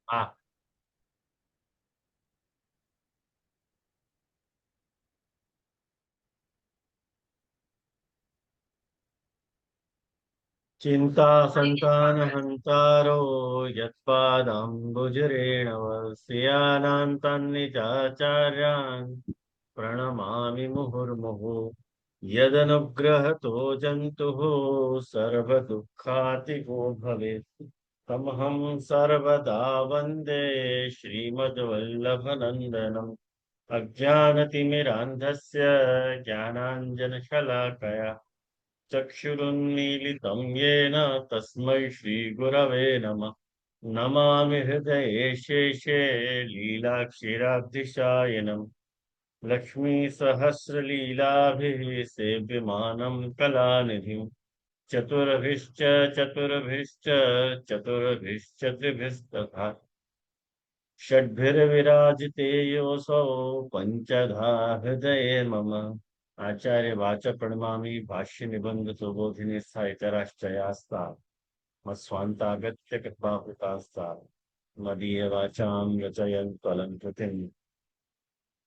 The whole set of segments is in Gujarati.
હા, ચિંતા સંતાન હંતારો યત્પાદાંબુજરેણવ શ્રિયાનાંતાન્નિજાચાર્યાન પ્રણમામિ મુહુર્મુહુ યદનુગ્રહતો જંતુઃ સર્વદુઃખાતિગો ભવેत् તમહં સર્વદા વંદે શ્રીમદ્વલ્લભનંદનમ અજ્ઞાનતિમિરાંધસ્ય જ્ઞાનાંજનશલાકયા ચક્ષુરુન્મીલિतं येन तस्मै श्रीगुरवे नमः नमामि हृदये शेषे लीलाक्षीराब्धिशायनम् लक्ष्मीसहस्रलीलाभिः सेव्यमानं कलानिधिम् चतुर्भिश्च चतुर्भिश्च चतुर्भिश्च त्रिभिस्तथा षड्भिर्विराजिते योऽसौ पञ्चधा हृदये मम आचार्य वाच प्रणमामि भाष्य निबंध सुबोधिनी साहित्यराश्चयास्ता मत्स्वान्तागत्य कृपाहुतास्ता मदीय वाचां रचयन् त्वलं कृतिम्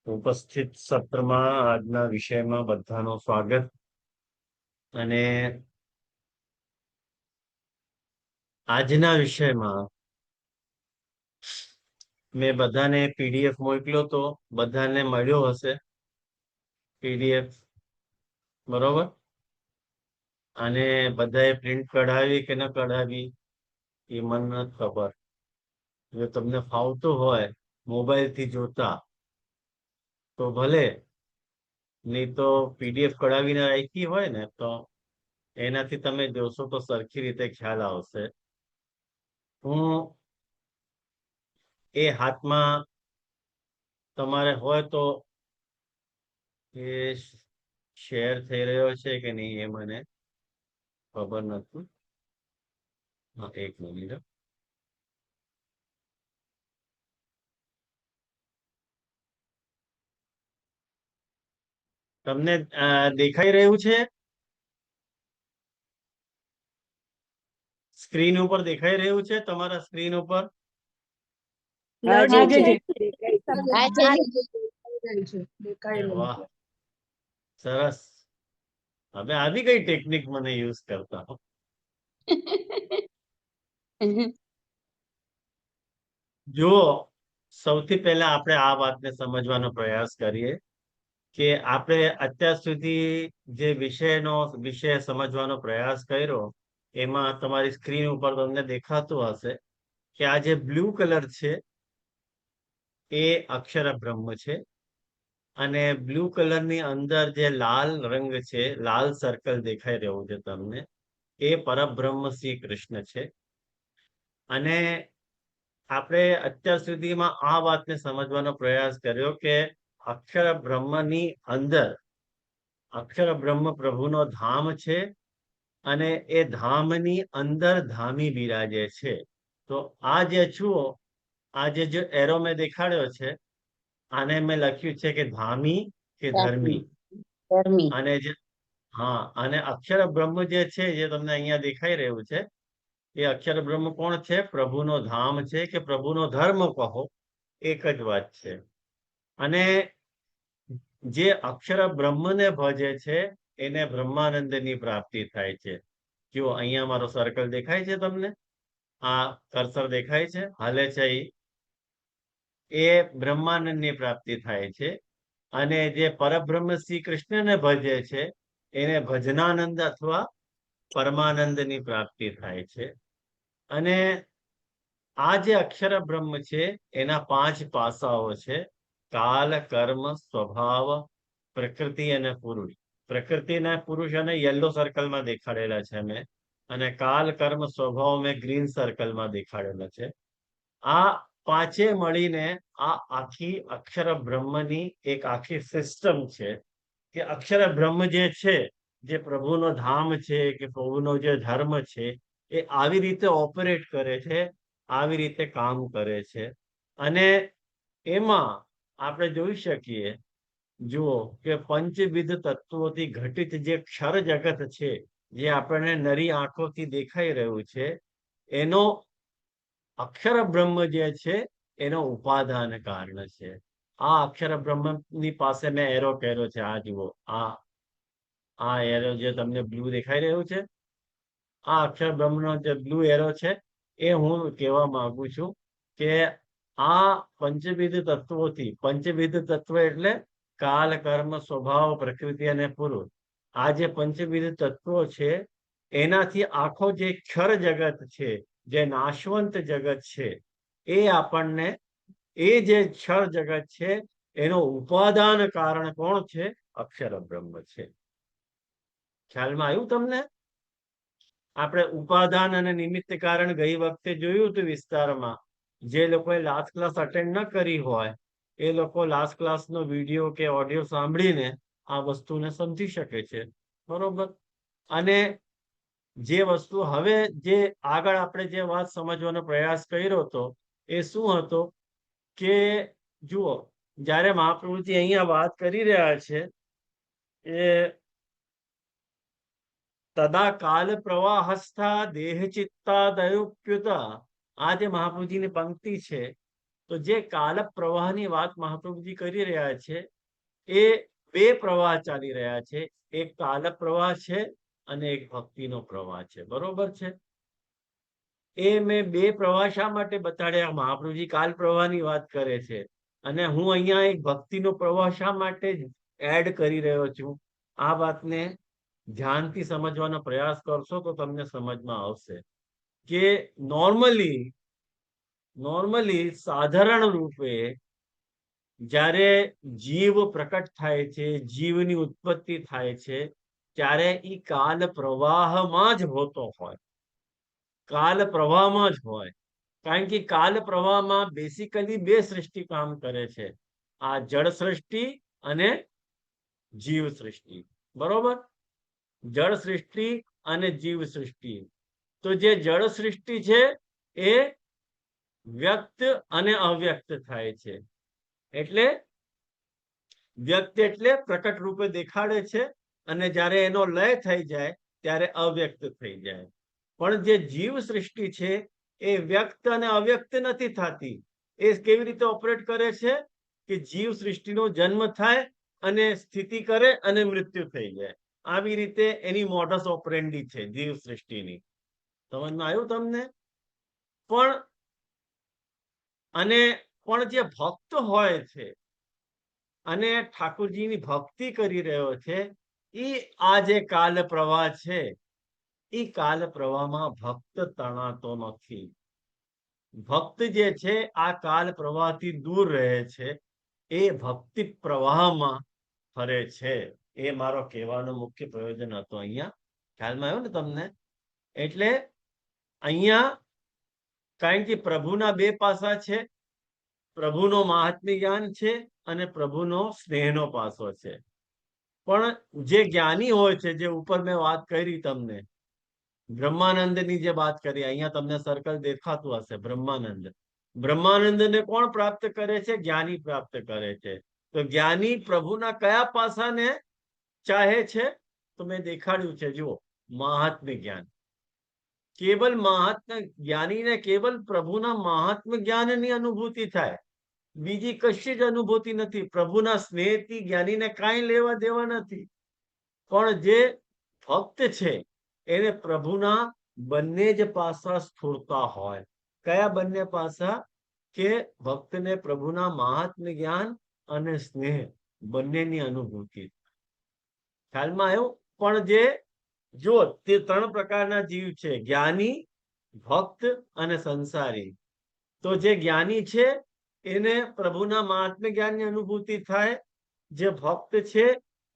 ઉપસ્થિત સત્રમાં આજના વિષયમાં બધાનું સ્વાગત. અને આજના વિષયમાં મેં બધાને પીડીએફ મોકલ્યો તો બધાને મળ્યો હશે પીડીએફ, બરોબર? અને બધાએ પ્રિન્ટ કઢાવી કે ન કઢાવી એ મને નથી ખબર. જો તમને ફાવતું હોય મોબાઈલથી જોતા તો ભલે, નહીં તો પીડીએફ કઢાવીને રાખી હોય ને તો એનાથી તમે જોશો તો સરખી રીતે ખ્યાલ આવશે. હું એ હાથમાં તમારે હોય તો એ શેર થઈ રહ્યો છે કે નહીં એ મને ખબર નથી. હા, એક મિનિટ. તમને દેખાઈ રહ્યું છે? સ્ક્રીન ઉપર દેખાઈ રહ્યું છે તમારા સ્ક્રીન ઉપર? વાહ, સરસ. હવે આવી કઈ ટેકનિક મને યુઝ કરતા હો. જુઓ, સૌથી પહેલા આપણે આ વાતને સમજવાનો પ્રયાસ કરીએ કે આપણે અત્યાર સુધી જે વિષય સમજવાનો પ્રયાસ કર્યો એમાં તમારી સ્ક્રીન ઉપર તમને દેખાતું હશે કે આ જે બ્લુ કલર છે એ અક્ષર બ્રહ્મ છે, અને બ્લુ કલરની અંદર જે લાલ રંગ છે, લાલ સર્કલ દેખાઈ રહ્યું છે તમને, એ પરબ્રહ્મ શ્રી કૃષ્ણ છે. અને આપણે અત્યાર સુધીમાં આ વાતને સમજવાનો પ્રયાસ કર્યો કે અક્ષર બ્રહ્મની અંદર અક્ષર બ્રહ્મ પ્રભુનો ધામ છે, અને એ ધામની અંદર ધામી બિરાજે છે. તો આ જે જુઓ, આ જે એરો મેં દેખાડ્યો છે આને મેં લખ્યું છે કે ધામી કે ધર્મી. અને જે હા, અને અક્ષર બ્રહ્મ જે છે જે તમને અહીંયા દેખાઈ રહ્યું છે એ અક્ષર બ્રહ્મ કોણ છે? પ્રભુનો ધામ છે કે પ્રભુનો ધર્મ કહો, એક જ વાત છે. અને જે અક્ષર બ્રહ્મને ભજે છે એને બ્રહ્માનંદની પ્રાપ્તિ થાય છે. જો અહીંયા મારો સર્કલ દેખાય છે તમને? આ કર્સર દેખાય છે, હાલે છે એ બ્રહ્માનંદની પ્રાપ્તિ થાય છે. અને જે પરબ્રહ્મ શ્રી કૃષ્ણને ભજે છે એને ભજનાનંદ અથવા પરમાનંદની પ્રાપ્તિ થાય છે. અને આ જે અક્ષર બ્રહ્મ છે એના 5 પાસાઓ છે: કાલ, કર્મ, સ્વભાવ, પ્રકૃતિ અને પુરુષ. પ્રકૃતિ અને પુરુષ અને યલો સર્કલમાં દેખાડેલા છે મેં, અને કાલ, કર્મ, સ્વભાવ મેં ગ્રીન સર્કલમાં દેખાડેલા છે. આ પાંચે મળીને આ આખી અક્ષર બ્રહ્મની એક આખી સિસ્ટમ છે કે અક્ષર બ્રહ્મ જે છે, જે પ્રભુનો ધામ છે કે પ્રભુનો જે ધર્મ છે, એ આવી રીતે ઓપરેટ કરે છે, આવી રીતે કામ કરે છે. અને એમાં આપણે જોઈ શકીએ, જુઓ કે પંચવિધ તત્વોથી ઘટિત જે ક્ષર જગત છે, જે આપણને નરી આંખોથી દેખાઈ રહ્યું છે, એનો અક્ષર બ્રહ્મ જે છે એનો ઉપાદાન કારણ છે. આ અક્ષર બ્રહ્મની પાસે મેં એરો કર્યો છે. આ જુઓ, આ એરો જે તમને બ્લુ દેખાઈ રહ્યું છે, આ અક્ષર બ્રહ્મનો જે બ્લુ એરો છે, એ હું કહેવા માંગુ છું કે આ પંચવિધ તત્વોથી, પંચવિધ તત્વ એટલે કાલ, કર્મ, સ્વભાવ, પ્રકૃતિ અને પુરુષ, આ જે પંચવિધ તત્વો છે એનાથી આખો જે ક્ષર જગત છે, જે નાશવંત જગત છે, એ આપણને, એ જે ક્ષર જગત છે એનો ઉપાદાન કારણ કોણ છે? અક્ષર બ્રહ્મ છે. ખ્યાલમાં આવ્યું તમને? આપણે ઉપાદાન અને નિમિત્ત કારણ ગઈ વખતે જોયું હતું વિસ્તારમાં. જે લોકોએ લાસ્ટ ક્લાસ અટેન્ડ ન કરી હોય એ લોકો લાસ્ટ ક્લાસનો વિડીયો કે ઓડિયો સાંભળીને આ વસ્તુને સમજી શકે છે. બરોબર? અને જે વસ્તુ હવે જે આગળ આપણે જે વાત સમજવાનો પ્રયાસ કર્યો હતો એ શું હતો કે જુઓ, જ્યારે મહાપ્રભુજી અહીંયા વાત કરી રહ્યા છે એ તદા કાલ પ્રવાહસ્થા દેહ ચિત્તા દયુપ્યુતા, આ જે મહાપ્રભુજીની પંક્તિ છે, તો જે કાલ પ્રવાહની વાત મહાપ્રભુજી કરી રહ્યા છે એ બે પ્રવાહ ચાલી રહ્યા છે. એક કાલ પ્રવાહ છે અને એક ભક્તિનો પ્રવાહ છે. બરોબર છે? એ મેં બે પ્રવાહ શા માટે બતાડ્યા? મહાપ્રભુજી કાલ પ્રવાહની વાત કરે છે અને હું અહીંયા એક ભક્તિનો પ્રવાહ શા માટે એડ કરી રહ્યો છું? આ વાતને ધ્યાનથી સમજવાનો પ્રયાસ કરશો તો તમને સમજમાં આવશે કે નોર્મલી સાધારણ રૂપે જ્યારે જીવ પ્રકટ થાય છે, જીવની ઉત્પત્તિ થાય છે, ત્યારે એ કાલ પ્રવાહમાં જ હોતો હોય, કાલ પ્રવાહમાં જ હોય. કારણ કે કાલ પ્રવાહમાં બેસિકલી બે સૃષ્ટિ કામ કરે છે, આ જળ સૃષ્ટિ અને જીવ સૃષ્ટિ. બરોબર? જળ સૃષ્ટિ અને જીવ સૃષ્ટિ. તો જે જળ સૃષ્ટિ છે એ વ્યક્ત અને અવ્યક્ત થાય છે. એટલે વ્યક્ત એટલે પ્રકટ રૂપે દેખાડે છે અને જ્યારે એનો લય થઈ જાય ત્યારે અવ્યક્ત થઈ જાય. પણ જે જીવ સૃષ્ટિ છે એ વ્યક્ત અને અવ્યક્ત નથી થતી. એ કેવી રીતે ઓપરેટ કરે છે કે જીવ સૃષ્ટિનો જન્મ થાય અને સ્થિતિ કરે અને મૃત્યુ થઈ જાય. આવી રીતે એની મોડસ ઓપરેન્ડી છે જીવ સૃષ્ટિની. સમજમાં આવ્યું તમને? પણ જે ભક્ત હોય છે અને ઠાકોરજીની ભક્તિ કરી રહ્યો છે, એ આ જે કાલ પ્રવાહ છે એ કાલ પ્રવાહમાં ભક્ત તણાતો નથી. ભક્ત જે છે આ કાલ પ્રવાહથી દૂર રહે છે, એ ભક્તિ પ્રવાહમાં ફરે છે. એ મારો કહેવાનો મુખ્ય પ્રયોજન હતો અહીંયા. ખ્યાલમાં આવ્યો ને તમને? એટલે અહીંયા કારણ કે પ્રભુના બે પાસા છે, પ્રભુનો મહાત્મ્ય જ્ઞાન છે અને પ્રભુનો સ્નેહનો પાસો છે. પણ જે જ્ઞાની હોય છે, જે ઉપર મેં વાત કરી તમને બ્રહ્માનંદની જે વાત કરી, અહીંયા તમને સર્કલ દેખાતું હશે, બ્રહ્માનંદ. બ્રહ્માનંદને કોણ પ્રાપ્ત કરે છે? જ્ઞાની પ્રાપ્ત કરે છે. તો જ્ઞાની પ્રભુના કયા પાસાને ચાહે છે? તો મેં દેખાડ્યું છે, જુઓ, મહાત્મ્ય જ્ઞાન. કેવલ મહાત્મ્ય જ્ઞાનીને કેવલ પ્રભુના મહાત્મ્ય જ્ઞાનની અનુભૂતિ થાય, બીજી કશી જ અનુભૂતિ નથી. પ્રભુના સ્નેહથી જ્ઞાનીને કાંઈ લેવા દેવા નથી. પણ જે ભક્ત છે એને પ્રભુના બંને જ પાસા સ્ફુરતા હોય. કયા બંને પાસા? કે ભક્તને પ્રભુના મહાત્મ્ય જ્ઞાન અને સ્નેહ બંનેની અનુભૂતિ. ખ્યાલમાં આવ્યું? પણ જે જો તે ત્રણ પ્રકારના જીવ છે, જ્ઞાની, ભક્ત અને સંસારી. તો જે જ્ઞાની છે એને પ્રભુના મહાત્મ્ય જ્ઞાનની અનુભૂતિ થાય. જે ભક્ત છે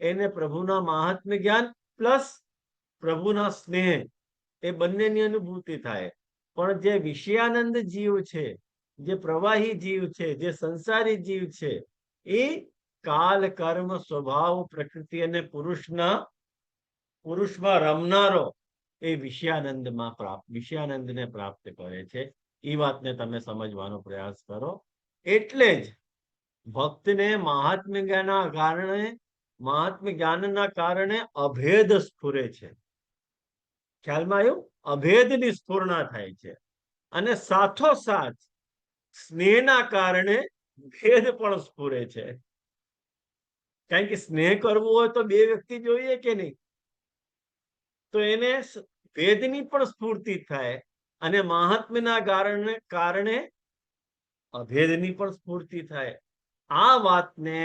એને પ્રભુના મહાત્મ્ય જ્ઞાન પ્લસ પ્રભુના સ્નેહ, એ બંનેની અનુભૂતિ થાય. પણ જે વિષયાનંદ જીવ છે, જે પ્રવાહી જીવ છે, જે સંસારી જીવ છે, એ કાલ, કર્મ, સ્વભાવ, પ્રકૃતિ અને પુરુષમાં રમનારો એ વિષયાનંદને પ્રાપ્ત કરે છે. એ વાતને તમે સમજવાનો પ્રયાસ કરો. એટલે જ ભક્તને મહાત્મ્ય જ્ઞાનના કારણે અભેદ સ્ફુરે છે. ખ્યાલમાં આવ્યું? અભેદની સ્ફુરણા થાય છે અને સાથોસાથ સ્નેહના કારણે ભેદ પણ સ્ફુરે છે. કારણ કે સ્નેહ કરવું હોય તો બે વ્યક્તિ જોઈએ કે નહીં? તો એને ભેદની પણ સ્ફૂર્તિ થાય અને મહાત્મ્યના કારણે અભેદની પણ સ્ફૂર્તિ થાય. આ વાતને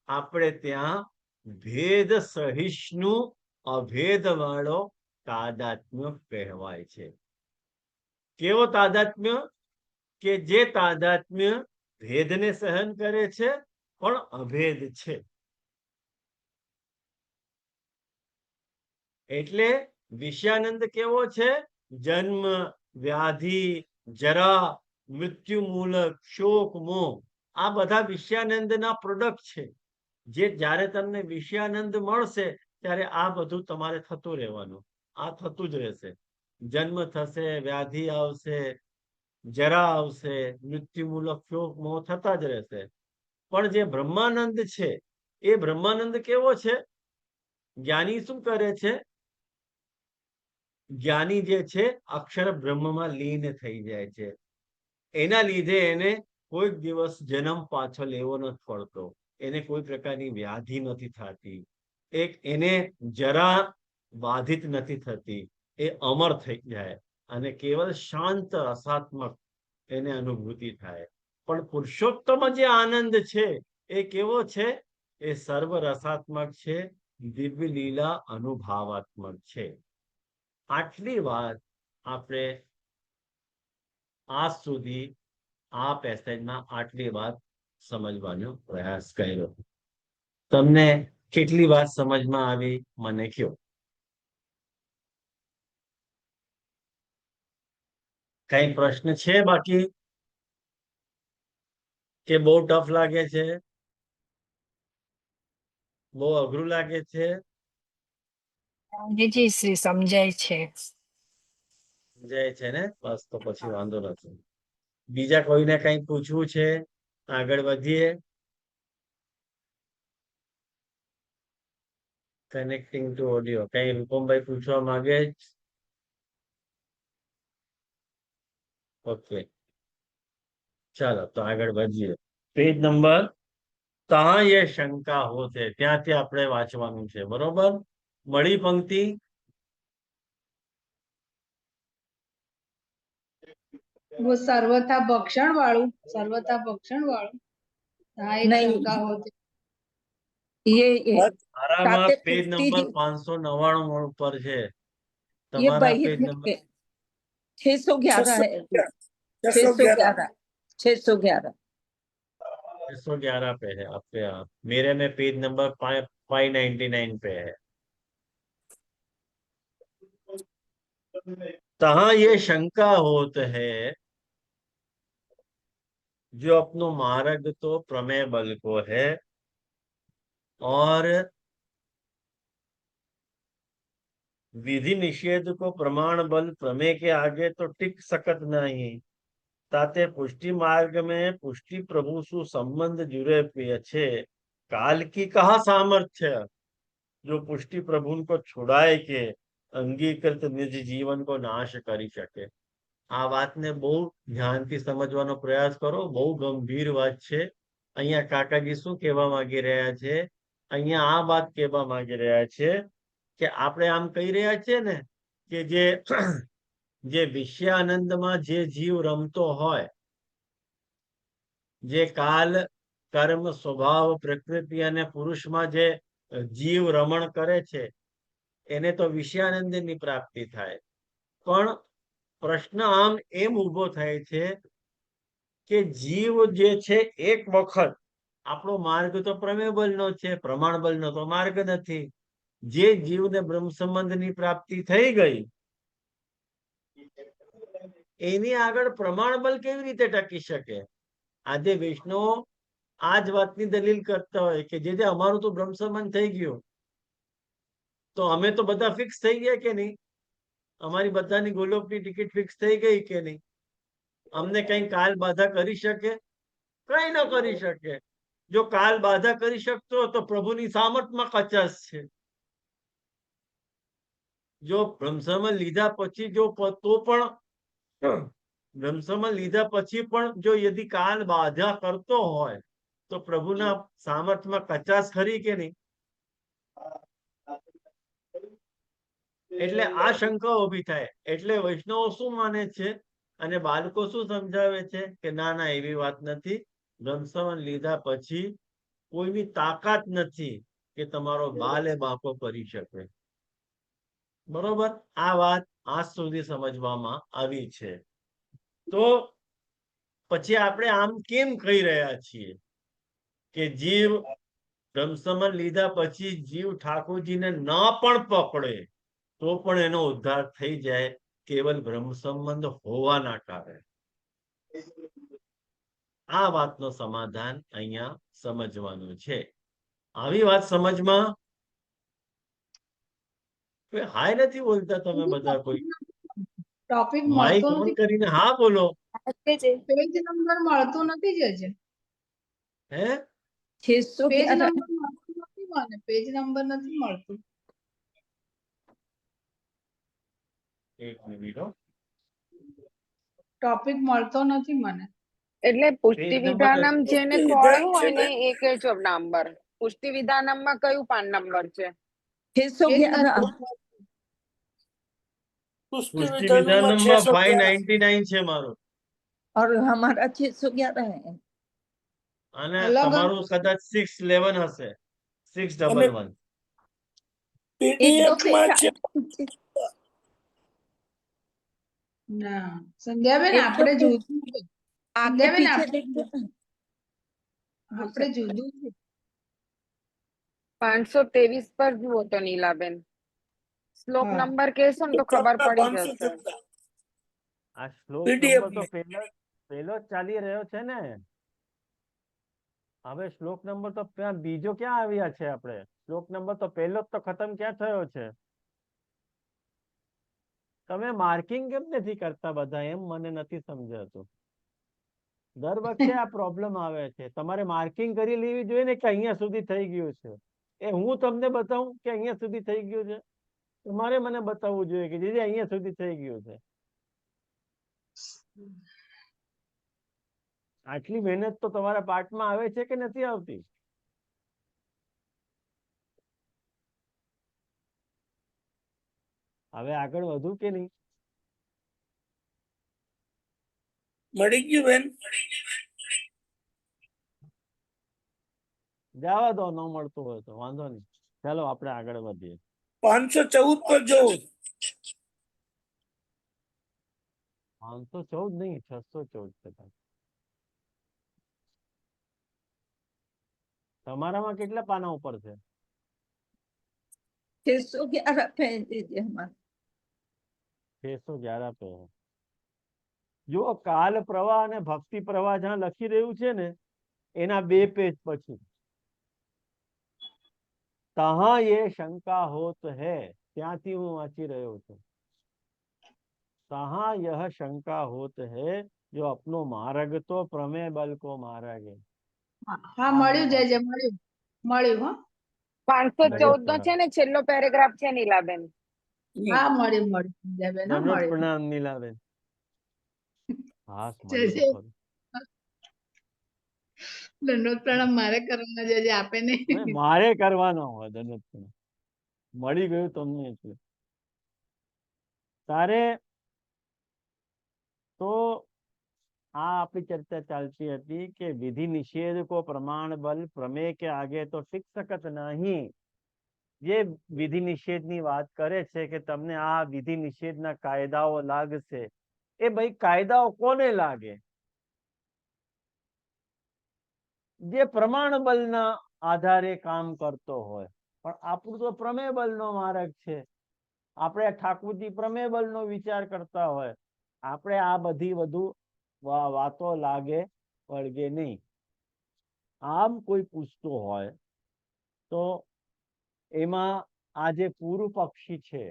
આપણે ત્યાં ભેદ સહિષ્ણુ અભેદ વાળો તાદાત્મ્ય કહેવાય છે. કેવો તાદાત્મ્ય? કે જે તાદાત્મ્ય ભેદને સહન કરે છે પણ અભેદ છે. એટલે વિષયાનંદ કેવો છે? જન્મ, વ્યાધિ, જરા, મૃત્યુ મૂલક, શોક, મોહ, આ બધા વિષયાનંદના પ્રોડક્ટ છે. જે જ્યારે તમને વિષયાનંદ મળશે ત્યારે આ બધું તમારે થતું રહેવાનું. આ થતું જ રહેશે. જન્મ થશે, વ્યાધિ આવશે, જરા આવશે, મૃત્યુ મૂલક શોક મોહ થતા જ રહેશે. પણ જે બ્રહ્માનંદ છે એ બ્રહ્માનંદ કેવો છે? જ્ઞાની શું કરે છે? જ્ઞાની જે છે અક્ષર બ્રહ્મમાં લીન થઈ જાય છે. એના લીધે એને કોઈક દિવસ જન્મ પાછો લેવો નથી પડતો. એને કોઈ પ્રકારની વ્યાધિ નથી થતી. એને જરા બાધિત નથી થતી. એ અમર થઈ જાય અને કેવલ શાંત રસાત્મક એને અનુભૂતિ થાય. પણ પુરુષોત્તમ જે આનંદ છે એ કેવો છે? એ સર્વ રસાત્મક છે, દિવ્ય લીલા અનુભાવાત્મક છે. આટલી વાત આપણે આજ સુધી આ પેસેજમાં આટલી વાત સમજવાનો પ્રયાસ કર્યો. તમને કેટલી વાત સમજમાં આવી મને કહો. કઈ પ્રશ્ન છે બાકી? કે બહુ ટફ લાગે છે? બહુ અઘરું લાગે છે? જી શ્રી સમજાય છે. સમજાય છે ને? બસ તો પછી વાંધો નથી. બીજા કોઈને કઈ પૂછવું છે? આગળ વધીએ. કનેક્ટિંગ ટુ ઓડિયો કઈ રૂપમભાઈ પૂછવા માંગે? ઓકે, ચાલો તો આગળ વધીએ. પેજ નંબર તહાં એ શંકા હોતે, ત્યાંથી આપણે વાંચવાનું છે. બરોબર? મળી પંક્તિ? वो सर्वथा भक्षण वाळू हाँ एक नहीं, शंका होती ये મારામાં साते પેજ 50 નંબર 599 પર છે. ये તમારા પેજ बहिर्मुख નંબર है। 611 है। 611 611 611 पे है आपके यहाँ। मेरे में पेज नंबर 599 पे है। तहाँ ये शंका होत है, जो अपनो मार्ग तो प्रमेय बल को है और विधि निषेध को प्रमाण बल प्रमेय के आगे तो टिक सकत नहीं। ताते पुष्टि मार्ग में पुष्टि प्रभु सु संबंध जुड़े पे छे, काल की कहा सामर्थ्य जो पुष्टि प्रभु को छुड़ाए के અંગીકૃત નિજ જીવન કો નાશ કરી શકે. આ વાતને બહુ ધ્યાનથી સમજવાનો પ્રયાસ કરો. બહુ ગંભીર વાત છે. અહીંયા કાકાજી શું કહેવા માંગી રહ્યા છે? અહીંયા આ વાત કહેવા માંગી રહ્યા છે કે આપણે આમ કહી રહ્યા છે ને કે જે વિષયાનંદમાં જે જીવ રમતો હોય, જે કાલ કર્મ સ્વભાવ પ્રકૃતિ અને પુરુષમાં જે જીવ રમણ કરે છે એને તો વિષયાનંદની પ્રાપ્તિ થાય. પણ પ્રશ્ન આમ એમ ઉભો થાય છે કે જીવ જે છે એક વખત આપણો માર્ગ તો પ્રમેય બલનો છે, પ્રમાણ બલનો તો માર્ગ નથી. જે જીવને બ્રહ્મ સંબંધની પ્રાપ્તિ થઈ ગઈ એની આગળ પ્રમાણ બલ કેવી રીતે ટકી શકે? આજે વૈષ્ણવો આ જ વાતની દલીલ કરતા હોય કે જે અમારું તો બ્રહ્મ સંબંધ થઈ ગયું તો અમે તો બધા ફિક્સ થઈ ગયા કે નહીં? અમારી બધાની ગોલોકની ટિકિટ ફિક્સ થઈ ગઈ કે નહીં? અમને કઈ કાલ બાધા કરી શકે? કઈ ન કરી શકે. જો કાલ બાધા કરી શકતો તો પ્રભુની સામર્થમાં કચાશ છે. જો બ્રહ્મસમન લીધા પછી જો તો પણ બ્રહ્મસમન લીધા પછી પણ જો યદિ કાલ બાધા કરતો હોય તો પ્રભુના સામર્થ્યમાં કચાશ ખરી કે નહીં? એટલે આ શંકા ઉભી થાય. એટલે વૈષ્ણવો શું માને છે અને બાળકો શું સમજાવે છે કે ના ના એવી વાત નથી. બ્રહ્મસમન લીધા પછી કોઈની તાકાત નથી કે તમારો બાલે બાપો કરી શકે. બરોબર, આ વાત આજ સુધી સમજવામાં આવી છે. તો પછી આપણે આમ કેમ કહી રહ્યા છીએ કે જીવ બ્રહ્મસમન લીધા પછી જીવ ઠાકોરજીને ન પણ પકડે તો પણ એનો ઉદ્ધાર થઈ જાય કેવલ બ્રહ્મ સંબંધ હોવાના કારણે? આ વાતનો સમાધાન અહીંયા સમજવાનું છે. આવી વાત સમજમાં હાય નથી બોલતા તમે બધા? કોઈ ટોપિક માઇક મળતો ઓન નથી, કરીને હા બોલો. પેજ નંબર મળતો નથી જજે. હે 611 પેજ નંબર મળતો નથી મને, પેજ નંબર નથી મળતું. એક મિનિટ હો. ટોપિક મળતો નથી મને. એટલે પુષ્ટિ પેજ નંબર વિધાનમ જેને પુષ્ટિ ખોળ્યું વિધાન છે હોય ને ને? એ કહેજો નંબર. પુષ્ટિ વિધાનમમાં કયું પાન નંબર છે? 611 પુષ્ટિ પુષ્ટિ વિધાનમાં વિધાનમાં 611 599 છે મારું, और हमारा 611 है। અને અલગ અલગ તમારું કદાચ 611 હશે. 611. एक दो PDF पेज માં છે. आगे ના સંધ્યાબેન एक दो આપણે पेज જુદું છે. आगे સંધ્યાબેન पीछे देखो ना, हो આપણે सकता है। જુદું છે. 523 પર જુઓ તો નીલાબેન. શ્લોક હા નંબર કહેશો ને તો ખબર પડી જશે. 517 આ શ્લોક PDF નંબર તો में પહેલો જ ચાલી રહ્યો છે ને. હવે શ્લોક નંબર તો બીજો ક્યાં આવ્યા છે? આપણે શ્લોક નંબર તો પહેલો જ તો ખતમ ક્યાં થયો છે? તમે માર્કિંગ કેમ નથી કરતા બધા? એમ મને નથી સમજાતું. દર વખતે આ પ્રોબ્લેમ આવે છે. તમારે માર્કિંગ કરી લેવી જોઈએ ને કે અહીંયા સુધી થઈ ગયું છે. એ હું તમને બતાવું કે અહીંયા સુધી થઈ ગયું છે? તમારે મને બતાવવું જોઈએ કે દીદી અહીંયા સુધી થઈ ગયું છે. આટલી મહેનત તો તમારા પાઠમાં આવે છે કે નથી આવતી? હવે આગળ વધુ કે નહીં? મળી ગયું બેન? જવા દો, ન મળતું હોય તો વાંધો નહીં. ચાલો આપણે આગળ વધીએ. 514 પર જવું. 514 નહીં, 614 છે. તમારામાં કેટલા પાના ઉપર છે? 611 पे दीजिए हमारा। 611 पे. જો કાલ પ્રવાહ અને ભક્તિ પ્રવાહ જ્યાં લખી રહ્યું છે ને એના 2 પેજ પછી તહાં ये शंका होत है, ત્યાંથી હું વાંચી રહ્યો છું. तहां यह शंका होत है जो अपनो मार्ग तो प्रमेय बल को मारेगे. હા હા મળ્યું જજે, મળ્યું મળ્યું. હા 514 નો છે ને છેલ્લો પેરેગ્રાફ છે નીલાબેન. હા મળ્યું મળ્યું સંધ્યાબેન. હા દંડોત મળ્યું પ્રણામ નીલાબેન. હા જજે. મળ્યું તો ખરું. દંડોત પ્રણામ મારે કરવાના જજે, આપે હવે નહીં. મારે કરવાનો હોય દંડોત પ્રણામ. મળી ગયું તમને એટલે. તારે તો આ આપણી ચર્ચા ચાલતી હતી કે વિધિ નિષેધ કો પ્રમાણ બલ પ્રમેય કે આગે તો ટિક सकत નહીં. જે વિધિ નિષેધની વાત કરે છે કે તમને આ વિધિ નિષેધના કાયદાઓ લાગશે, એ ભાઈ કાયદાઓ કોને લાગે? જે પ્રમાણ બલના આધારે કામ કરતો હોય. પણ આપણું તો પ્રમેય બલનો માર્ગ છે. આપણે ઠાકોરજી પ્રમેય બલનો વિચાર કરતા હોય. આપણે આ બધી વધુ વાતો લાગે વળગે નહીં. આમ કોઈ પૂછતો હોય તો એમાં આ જે પૂર્વ પક્ષી છે,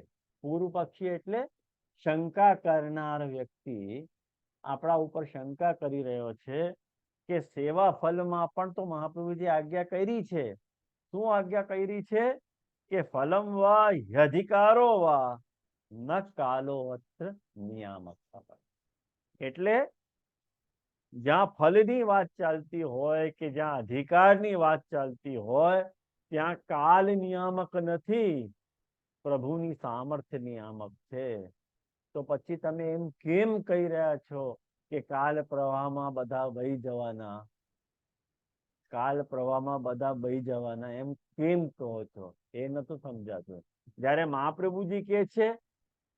પૂર્વ પક્ષી એટલે શંકા કરનાર વ્યક્તિ આપણા ઉપર શંકા કરી રહ્યો છે કે સેવા ફલમાં પણ તો મહાપ્રભુજી આજ્ઞા કરી છે. શું આજ્ઞા કરી છે? કે ફલમ વા અધિકારો વા ન કાલો અત્ર નિયામક. એટલે જ્યાં ફલની વાત ચાલતી હોય કે જ્યાં અધિકારની વાત ચાલતી હોય ત્યાં કાલ નિયામક નથી, પ્રભુની સામર્થ્ય નિયામક છે. તો પછી તમે એમ કેમ કહી રહ્યા છો કે કાલ પ્રવાહમાં બધા વહી જવાના, કાલ પ્રવાહમાં બધા વહી જવાના, એમ કેમ કહો છો? એ નતું સમજાતું. જ્યારે મહાપ્રભુજી કહે છે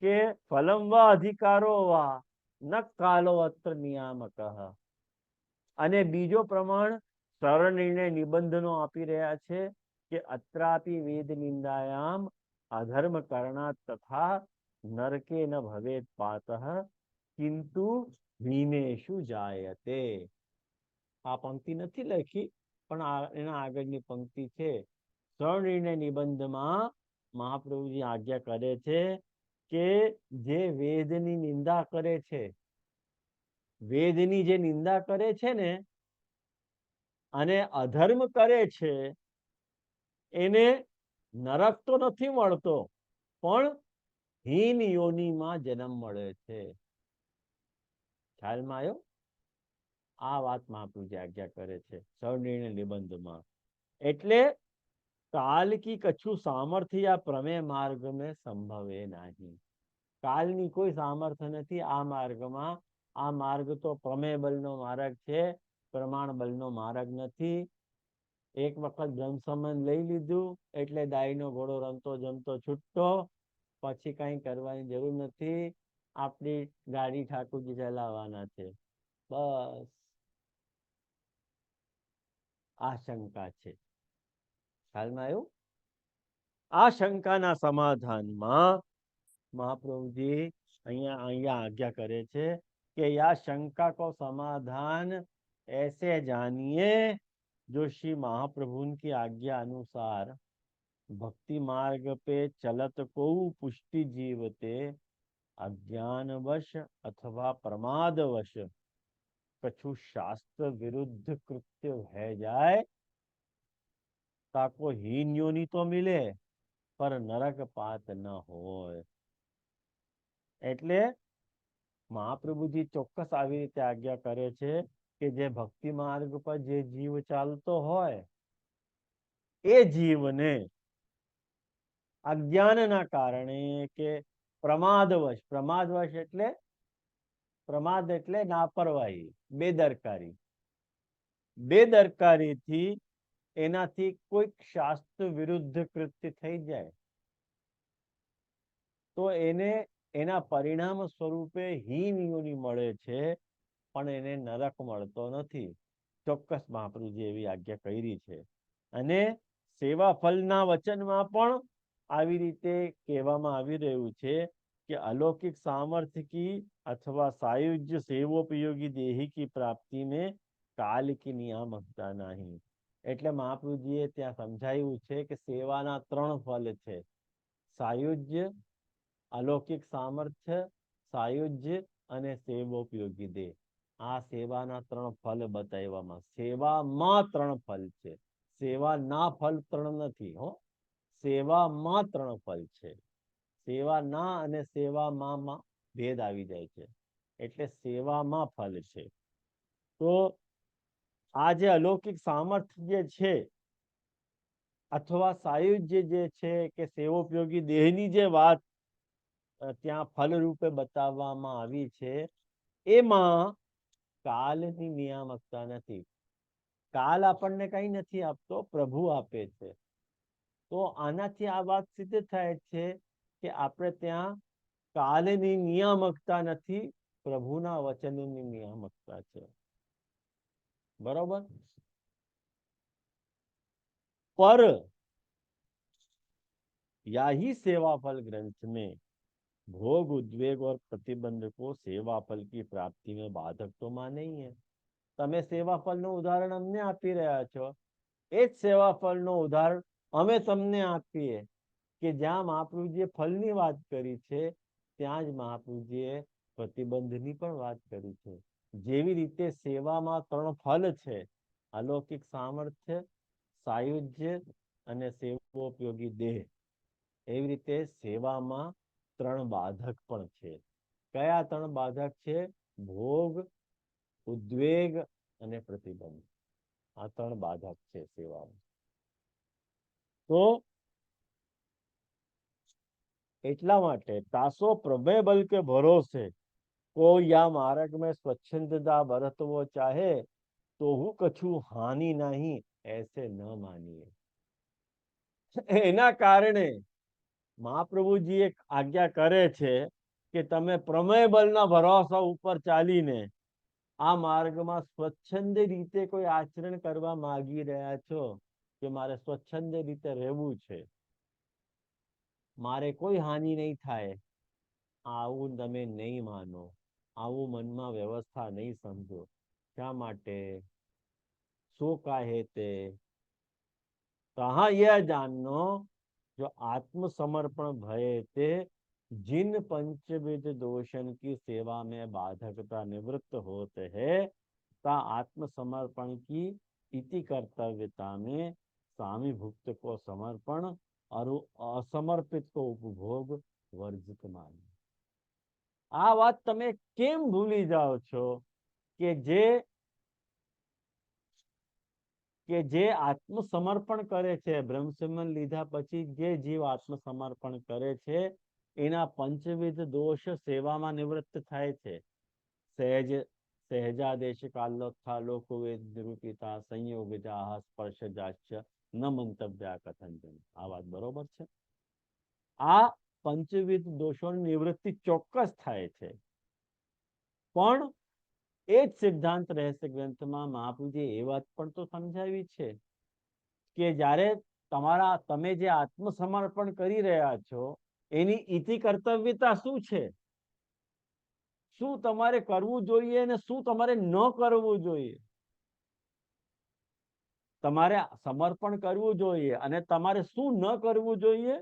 કે ફલમ વા અધિકારો વા ન કાલો અત્ર નિયામક, અને બીજો પ્રમાણ સરળ નિર્ણય નિબંધનો આપી રહ્યા છે કે અત્રાપી વેદ નિંદાયામ અધર્મ કરણા તથા નરકે ન ભવેત પાતઃ કિંતુ હીનેષુ જાયતે. આ પંક્તિ નથી લખી, પણ એના આગળની પંક્તિ છે. સરળ નિર્ણય નિબંધમાં મહાપ્રભુજી આજ્ઞા કરે છે કે જે વેદની નિંદા કરે છે, વેદની જે નિંદા કરે છે ને અને અધર્મ કરે છે, એને નરક તો નથી મળતો, પણ હીન યોનિમાં જન્મ મળે છે. ખ્યાલમાં આવ્યો? આ વાત મહાપ્રભુજી આજ્ઞા કરે છે સૌનિર્ણય નિબંધમાં. એટલે काल की कछु सामर्थ्य या प्रमेय मार्ग में संभवे नहीं. કાલની કોઈ સામર્થ્ય નથી આ માર્ગમાં. આ માર્ગ તો પ્રમેય બલનો માર્ગ છે, પ્રમાણ બલનો માર્ગ નથી. એક વખત બ્રહ્મ સંબંધ લઈ લીધું એટલે દાઈનો ઘોડો રમતો જમતો છૂટતો, પછી કઈ કરવાની જરૂર નથી. આપણી ગાડી ઠાકોરજી ચલાવવાના છે, બસ. આ શંકા છે. ખ્યાલમાં આવ્યું? આ શંકાના સમાધાનમાં મહાપ્રભુજી અહીંયા આજ્ञा करे છે कि या शंका को समाधान ऐसे जानिए जो श्री महाप्रभु की आज्ञा अनुसार भक्ति मार्ग पे चलत को पुष्टि जीवते अज्ञानवश अथवा प्रमादवश कछु शास्त्र विरुद्ध कृत्य है जाए ताको हीन योनि तो मिले पर नरक पात न होय. એટલે મહાપ્રભુજી ચોક્કસ આવી રીતે આજ્ઞા કરે છે કે જે ભક્તિ માર્ગ પર જે જીવ ચાલતો હોય એ જીવને અજ્ઞાનના કારણે કે પ્રમાદવશ, પ્રમાદ એટલે નાપરવાહી, બેદરકારી, બેદરકારીથી એનાથી કોઈક શાસ્ત્ર વિરુદ્ધ કૃત્ય થઈ જાય તો એને એના પરિણામ સ્વરૂપે હીન યોનિ મળે છે, પણ એને નરક મળતો નથી. ચોક્કસ મહાપ્રભુજી એવી આજ્ઞા કરી છે. અને સેવા ફલના વચનમાં પણ આવી રીતે કહેવામાં આવી રહ્યું છે કે अलौकिक सामर्थ्य की अथवा सायुज्य सेवोपयोगी देही की प्राप्ति में काल की नियामकता नहीं. એટલે મહાપ્રભુજીએ ત્યાં સમજાયું છે કે સેવાના ત્રણ ફલ છે: સાયુજ્ય, अलौकिक સામર્થ્ય, સાયુજ્ય અને સેવોપયોગી દેહ. આ સેવાના ત્રણ ફલ બતાવવામાં. સેવામાં ત્રણ ફલ છે, સેવાના ફલ ત્રણ નથી હો. સેવામાં ત્રણ ફલ છે. સેવાના અને સેવામાં ભેદ આવી જાય છે, એટલે સેવામાં ફલ છે. તો આ જે અલૌકિક સામર્થ્ય જે છે અથવા સાયુજ્ય જે છે કે સેવોપયોગી દેહની જે વાત ત્યાં ફલ રૂપે બતાવવામાં આવી છે, એમાં કાલની નિયામકતા નથી. કાલ આપણને કઈ નથી આપતો, પ્રભુ આપે છે. તો આનાથી આ વાત સિદ્ધ થાય છે કે આપણે ત્યાં કાલની નિયામકતા નથી, પ્રભુના વચનની નિયામકતા છે. बराबर. पर या ही सेवा फल ग्रंथ में भोग, उद्वेग और प्रतिबंध को सेवा फल की प्राप्ति में बाधक तो माने ही है. તમે સેવા ફળનું ઉદાહરણ અમને આપી રહ્યા છો, એ જ સેવા ફળનું ઉદાહરણ અમે તમને આપીએ કે જ્યાં મહાપ્રભુજીએ ફળની વાત કરી છે ત્યાં જ મહાપ્રભુજીએ પ્રતિબંધની પણ વાત કરી છે. જેવી રીતે સેવામાં ત્રણ ફલ છે: અલૌકિક સામર્થ્ય, સાયુજ્ય અને સેવોપયોગી દેહ. એવી રીતે સેવામાં ત્રણ બાધક પણ છે. કયા ત્રણ બાધક છે? ભોગ, ઉદ્વેગ અને પ્રતિબંધ. આ ત્રણ બાધક છે સેવામાં. તો એટલા માટે તાસો પ્રભે બલ કે ભરોસે को या मार्ग में स्वच्छंदता बरतवो चाहे तो હું કછું હાનિ નહીં ऐसे ન માનીએ. એના કારણે મહાપ્રભુજી એક આજ્ઞા કરે છે કે તમે પ્રમેય બલના ભરોસા ઉપર ચાલીને આ માર્ગમાં સ્વચ્છંદ રીતે કોઈ આચરણ કરવા માંગી રહ્યા છો કે મારે સ્વચ્છંદ રીતે રહેવું છે, મારે કોઈ હાનિ નહીં થાય, આવું તમે નહીં માનો, આવું મનમાં વ્યવસ્થા નહીં સમજો. શા માટે? શું કહે તે? कहा यह जाननो जो आत्मसमर्पण भय ते जिन पंचविध दोषण की सेवा में बाधकता निवृत्त होते हैं ता आत्मसमर्पण की इति कर्तव्यता में स्वामी भुक्त को समर्पण और असमर्पित को उपभोग वर्जित माने. આ વાત તમે કેમ ભૂલી જાઓ છો કે જે આત્મસમર્પણ કરે છે, બ્રહ્મસંબંધ લીધા પછી જે જીવ આત્મસમર્પણ કરે છે એના પંચવિધ દોષ સેવામાં નિવૃત્ત થાય છે. સહેજાદેશ કાલોત્થા લોકોવેદ નિરૂપિતા સંયોગજા સ્પર્શજાશ્ચ ન મંતવ્યા કથંજન. આ વાત બરોબર છે. આ પંચવિધ દોષોની નિવૃત્તિ ચોક્કસ થાય છે. પણ એ જ સિદ્ધાંત રહસ્ય ગ્રંથમાં મહાપ્રભુજીએ એ વાત પણ તો સમજાવી છે કે જ્યારે તમે જે આત્મસમર્પણ કરી રહ્યા છો એની ઇતિ કર્તવ્યતા શું છે, શું તમારે કરવું જોઈએ અને શું તમારે ન કરવું જોઈએ. તમારે સમર્પણ કરવું જોઈએ અને તમારે શું ન કરવું જોઈએ?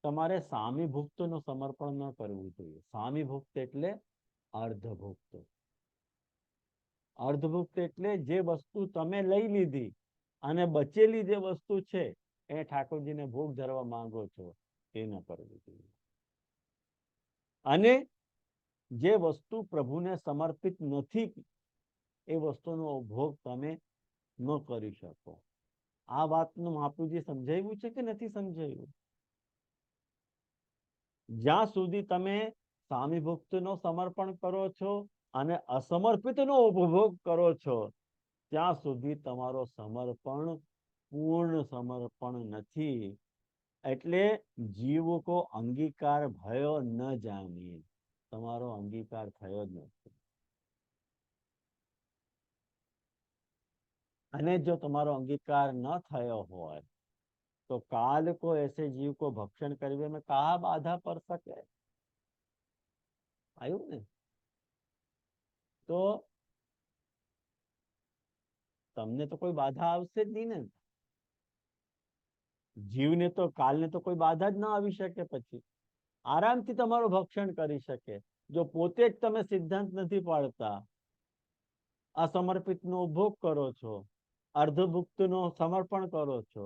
તમારે સામીભુક્તનું સમર્પણ ન કરવું જોઈએ. સામીભુક્ત એટલે અર્ધભુક્ત. અર્ધભુક્ત એટલે જે વસ્તુ તમે લઈ લીધી અને બચેલી જે વસ્તુ છે એ ઠાકોરજીને ભોગ ધરવા માંગો છો એ ન કરવું જોઈએ. અને જે વસ્તુ પ્રભુને સમર્પિત નથી એ વસ્તુનો ભોગ તમે ન કરી શકો. આ વાતનું મહાપ્રભુજીએ સમજાવ્યું છે કે નથી સમજાવ્યું? જ્યાં સુધી તમે સામીભુક્તનો સમર્પણ કરો છો અને અસમર્પિતનો ઉપભોગ કરો છો ત્યાં સુધી તમારો સમર્પણ પૂર્ણ સમર્પણ નથી. એટલે જીવ કો અંગીકાર ભયો ન જાણીએ. તમારો અંગીકાર થયો જ નથી. અને જો તમારો અંગીકાર ન થયો હોય तो काल को ऐसे जीव को भक्षण करने में कहा बाधा पड़ सके? आयु ने तो તમને તો કોઈ બાધા આવશે જ નહીં ને. જીવને તો કાલને તો કોઈ બાધા જ ના આવી શકે. પછી આરામથી તમારું ભક્ષણ કરી શકે. જો પોતે જ તમે સિદ્ધાંત નથી પાડતા, અસમર્પિતનો ઉપભોગ કરો છો, અર્ધભુક્તનો સમર્પણ કરો છો,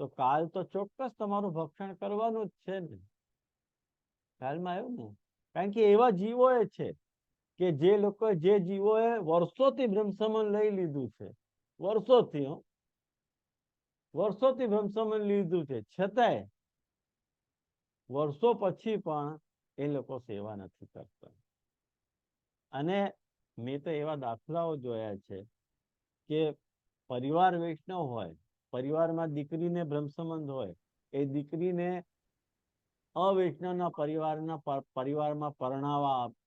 તો કાલ તો ચોક્કસ તમારું ભક્ષણ કરવાનું જ છે ને. ખ્યાલમાં આવ્યું ને? કારણ કે એવા જીવો છે કે જે જીવોએ વર્ષોથી બ્રહ્મસંબંધ લઈ લીધું છે, વર્ષોથી બ્રહ્મસંબંધ લીધું છે, છતાંય વર્ષો પછી પણ એ લોકો સેવા નથી કરતા. અને મેં તો એવા દાખલાઓ જોયા છે કે પરિવાર વૈષ્ણવ હોય, પરિવારમાં દીકરીને બ્રહ્મસંબંધ હોય, એ દીકરીને અવૈષ્ણવના પરિવારમાં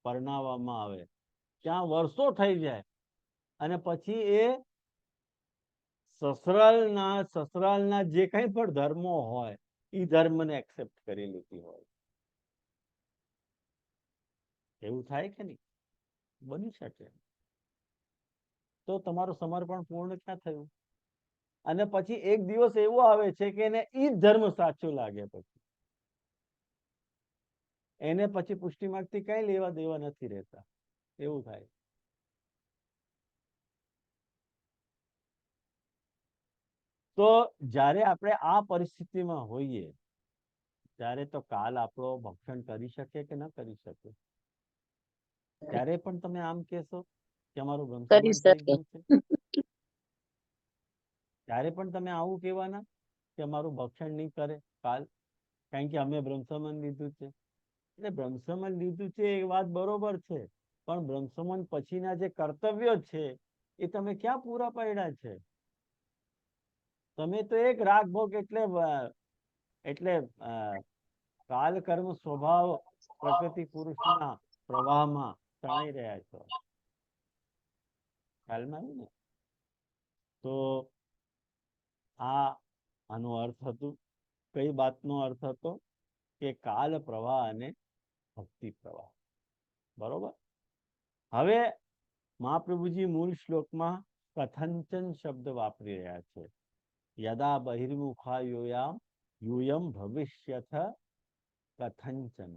પરણાવવામાં આવે, ત્યાં વર્ષો થઈ જાય અને પછી એ સસરાલના જે કંઈ પણ ધર્મો હોય એ ધર્મને એક્સેપ્ટ કરી લીધી હોય. એવું થાય કે નહીં? બની શકે. તો તમારું સમર્પણ પૂર્ણ ક્યાં થયું? અને પછી એક દિવસ એવો આવે છે કે એને ઈ જ ધર્મ સાચું લાગે, પછી એને પછી પુષ્ટિ માર્ગથી કઈ લેવા દેવા નથી રહેતા. એવું થાય. તો જ્યારે આપણે આ પરિસ્થિતિમાં હોઈએ ત્યારે તો કાલ આપણો ભક્ષણ કરી શકે કે ન કરી શકે? ત્યારે પણ તમે આમ કહેશો કે અમારું કરી ભ્રંશમન થઈ શકે. ગયું છે? ત્યારે પણ તમે આવું કહેવાના કે અમારું ભક્ષણ નહીં કરે કાલ, કારણ કે અમે ભ્રંશમન લીધું છે? એટલે ભ્રંશમન લીધું છે એ વાત બરોબર છે, પણ ભ્રંશમન પછીના જે કર્તવ્યો છે એ તમે ક્યાં પૂરા પાડ્યા છે? તમે તો એક રાગ ભોગ એટલે કાલ કર્મ સ્વભાવ પ્રકૃતિ પુરુષના પ્રવાહમાં તણાઈ રહ્યા છો. ખ્યાલમાં આવ્યું ને? તો આનો અર્થ હતું. કઈ વાતનો અર્થ હતો? કે કાલ પ્રવાહ અને ભક્તિ પ્રવાહ. બરોબર. હવે મહાપ્રભુજી મૂળ શ્લોકમાં કથંચન શબ્દ વાપરી રહ્યા છે. યદા બહિર્મુખા યુયમ ભવિષ્યથ કથંચન.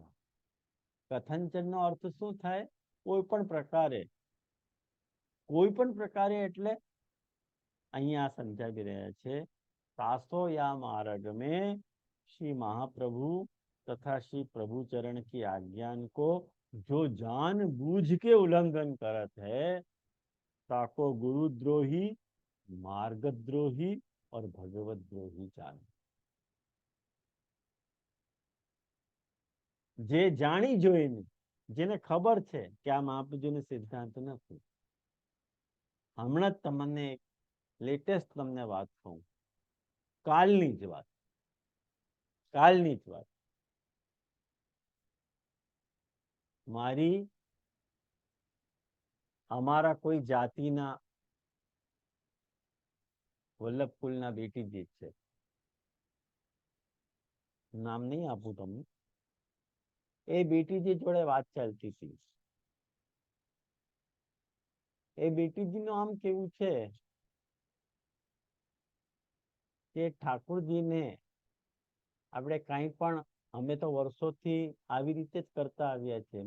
કથંચન નો અર્થ શું થાય? કોઈ પણ પ્રકારે. કોઈ પણ પ્રકારે એટલે અહીંયા સમજાવી રહ્યા છે, सासोयाम आरग में श्री महाप्रभु तथा श्री प्रभु चरण की आज्ञा को जो जान बूझ के उल्लंघन करत है, ताको गुरुद्रोही, मार्गद्रोही और भगवत द्रोही जान. જે જાણી જોઈને, જેને ખબર છે કે આ મહાપ્રભુજીનો સિદ્ધાંત નથી. હમણાં જ તમને લેટેસ્ટ તમને વાત કહું, કાલની જ વાત, મારી અમારા કોઈ જાતિના વલ્લભકુલના બેટીજી છે, નામ નહીં આપું તમને. એ બેટીજી જોડે વાત ચાલતી હતી. એ બેટીજીનું આમ કેવું છે કે ઠાકોરજીને આપણે કાંઈ પણ, અમે તો વર્ષોથી આવી રીતે જ કરતા આવ્યા છે.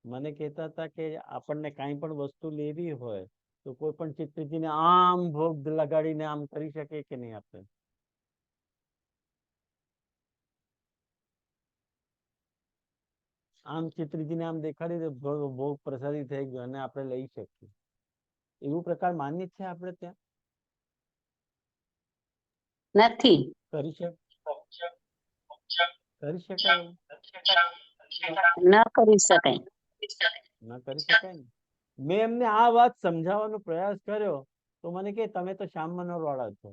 મને કહેતા હતા કે આપણને કાંઈ પણ વસ્તુ લેવી હોય તો કોઈ પણ ચિત્રજીને આમ ભોગ લગાડીને આમ કરી શકે કે નહીં? આપણે આમ ચિત્રજીને આમ દેખાડી દે, ભોગ પ્રસાદી થઈ ગયો અને આપણે લઈ શકીએ, એવું પ્રકાર માન્ય છે આપણે ત્યાં? નથી. કરી શકાય એવું? ન કરી શકાય. ન કરી શકાય ને. મેં એમને આ વાત સમજાવવાનો પ્રયાસ કર્યો તો મને કે તમે તો શ્યામ મનોહર વાળા છો.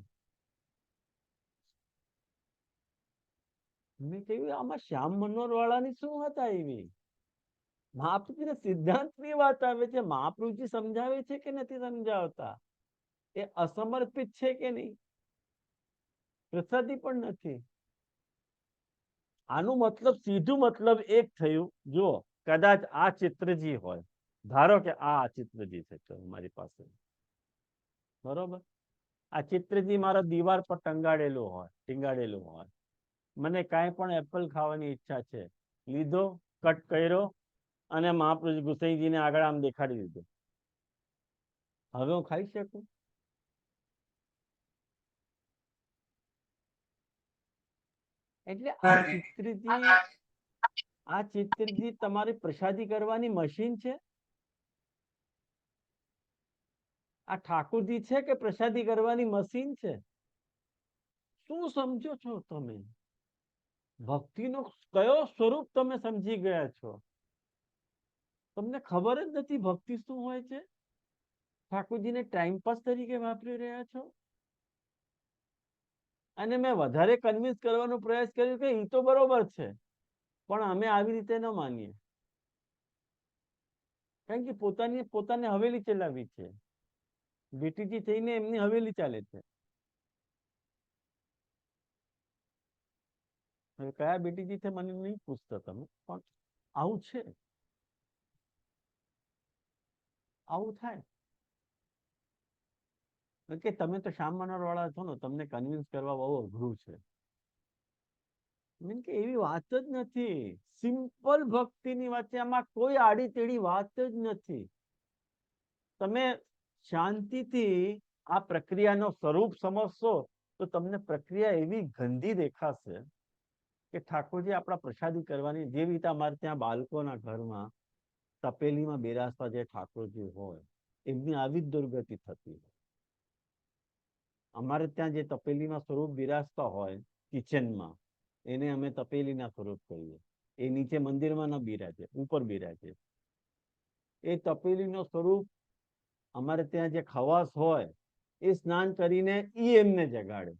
મેં કહ્યું આમાં શ્યામ મનોહર વાળાની શું વાત આવી? મહાપ્રભુજીના સિદ્ધાંતની વાત આવે છે. મહાપ્રભુજી સમજાવે છે કે નથી સમજાવતા? એ અસમર્પિત છે કે નહીં? પ્રસાદી પણ નથી. આનું મતલબ, સીધું મતલબ એક થયું. જુઓ, કદાચ આ ચિત્રજી હોય, ધારો કે આ ચિત્રજી છે મારી પાસે, બરોબર? આ ચિત્રજી મારા દીવાલ પર ટીંગાડેલું હોય. મને કાંઈ પણ એપલ ખાવાની ઈચ્છા છે, લીધો, કટ કર્યો અને મહાપ્રભુ ગુસાઈજીને આગળ આમ દેખાડી દીધો. હવે હું ખાઈ શકું? એટલે આ ચિત્રજી તમારી પ્રસાદી કરવાની મશીન છે? આ ઠાકોરજી છે કે પ્રસાદી કરવાની મશીન છે? શું સમજો છો તમે? ભક્તિનો કયો સ્વરૂપ તમે સમજી ગયા છો? તમને ખબર જ નથી ભક્તિ શું હોય છે. ઠાકોરજીને ટાઈમપાસ તરીકે વાપરી રહ્યા છો. અને મેં વધારે કન્વિન્સ કરવાનો પ્રયાસ કર્યો કે એ તો બરોબર છે, પણ અમે આવી રીતે ન માનીએ, કારણ કે પોતાને હવેલી ચલાવી છે. બેટીજી થઈને એમની હવેલી ચાલે છે. હવે કયા બેટીજી છે મને નહીં પૂછતા તમે, પણ આવું છે, આવું થાય. કે તમે તો શ્યામ મનોહર વાળા છો ને, તમને કન્વિન્સ કરવા બહુ અઘરું છે. કે એવી વાત જ નથી. સિમ્પલ ભક્તિની વાત છે. આમાં કોઈ આડી તેડી વાત જ નથી. તમે શાંતિથી આ પ્રક્રિયાનો સ્વરૂપ સમજશો તો તમને પ્રક્રિયા એવી ગંદી દેખાશે કે ઠાકોરજી આપણા પ્રસાદી કરવાની, જેવી રીતે અમારે ત્યાં બાળકોના ઘરમાં તપેલીમાં બિરાજતા જે ઠાકોરજી હોય એમની આવી જ દુર્ગતિ થતી હોય. અમારે ત્યાં જે તપેલીમાં સ્વરૂપ બિરાજતા હોય કિચનમાં, એને અમે તપેલીના સ્વરૂપ કહીએ. એ નીચે મંદિરમાં ન બિરાજે, ઉપર બિરાજે. એ તપેલીનો સ્વરૂપ અમારે ત્યાં જે ખવાસ હોય એ સ્નાન કરીને ઈ એમને જગાડે.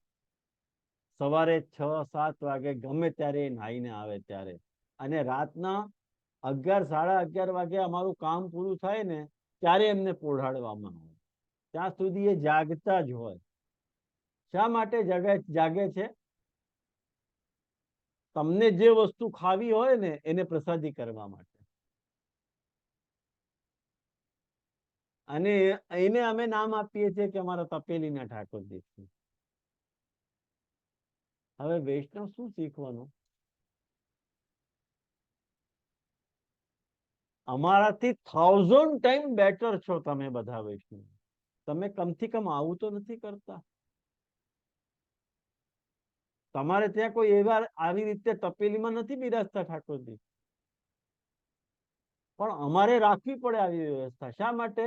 સવારે 6-7 વાગે ગમે ત્યારે નાહીને આવે ત્યારે, અને રાતના 11-11:30 વાગે અમારું કામ પૂરું થાય ને ત્યારે એમને પોઢાડવામાં આવે. ત્યાં સુધી એ જાગતા જ હોય. શા માટે જાગે છે? તમને જે વસ્તુ ખાવી હોય ને એને પ્રસાદી કરવા માટે. અને એને અમે નામ આપીએ છીએ કે અમારા તપેલીના ઠાકોરજી છે. હવે વૈષ્ણવ શું શીખવાનું? અમારાથી 1000 ટાઈમ બેટર છો તમે બધા વૈષ્ણવ. તમે કમથી કમ આવું તો નથી કરતા. તમારે ત્યાં કોઈ એવા આવી રીતે તપેલીમાં નથી બિરાજતા ઠાકોરજી, પણ અમારે રાખવી પડે આવી વ્યવસ્થા. શા માટે?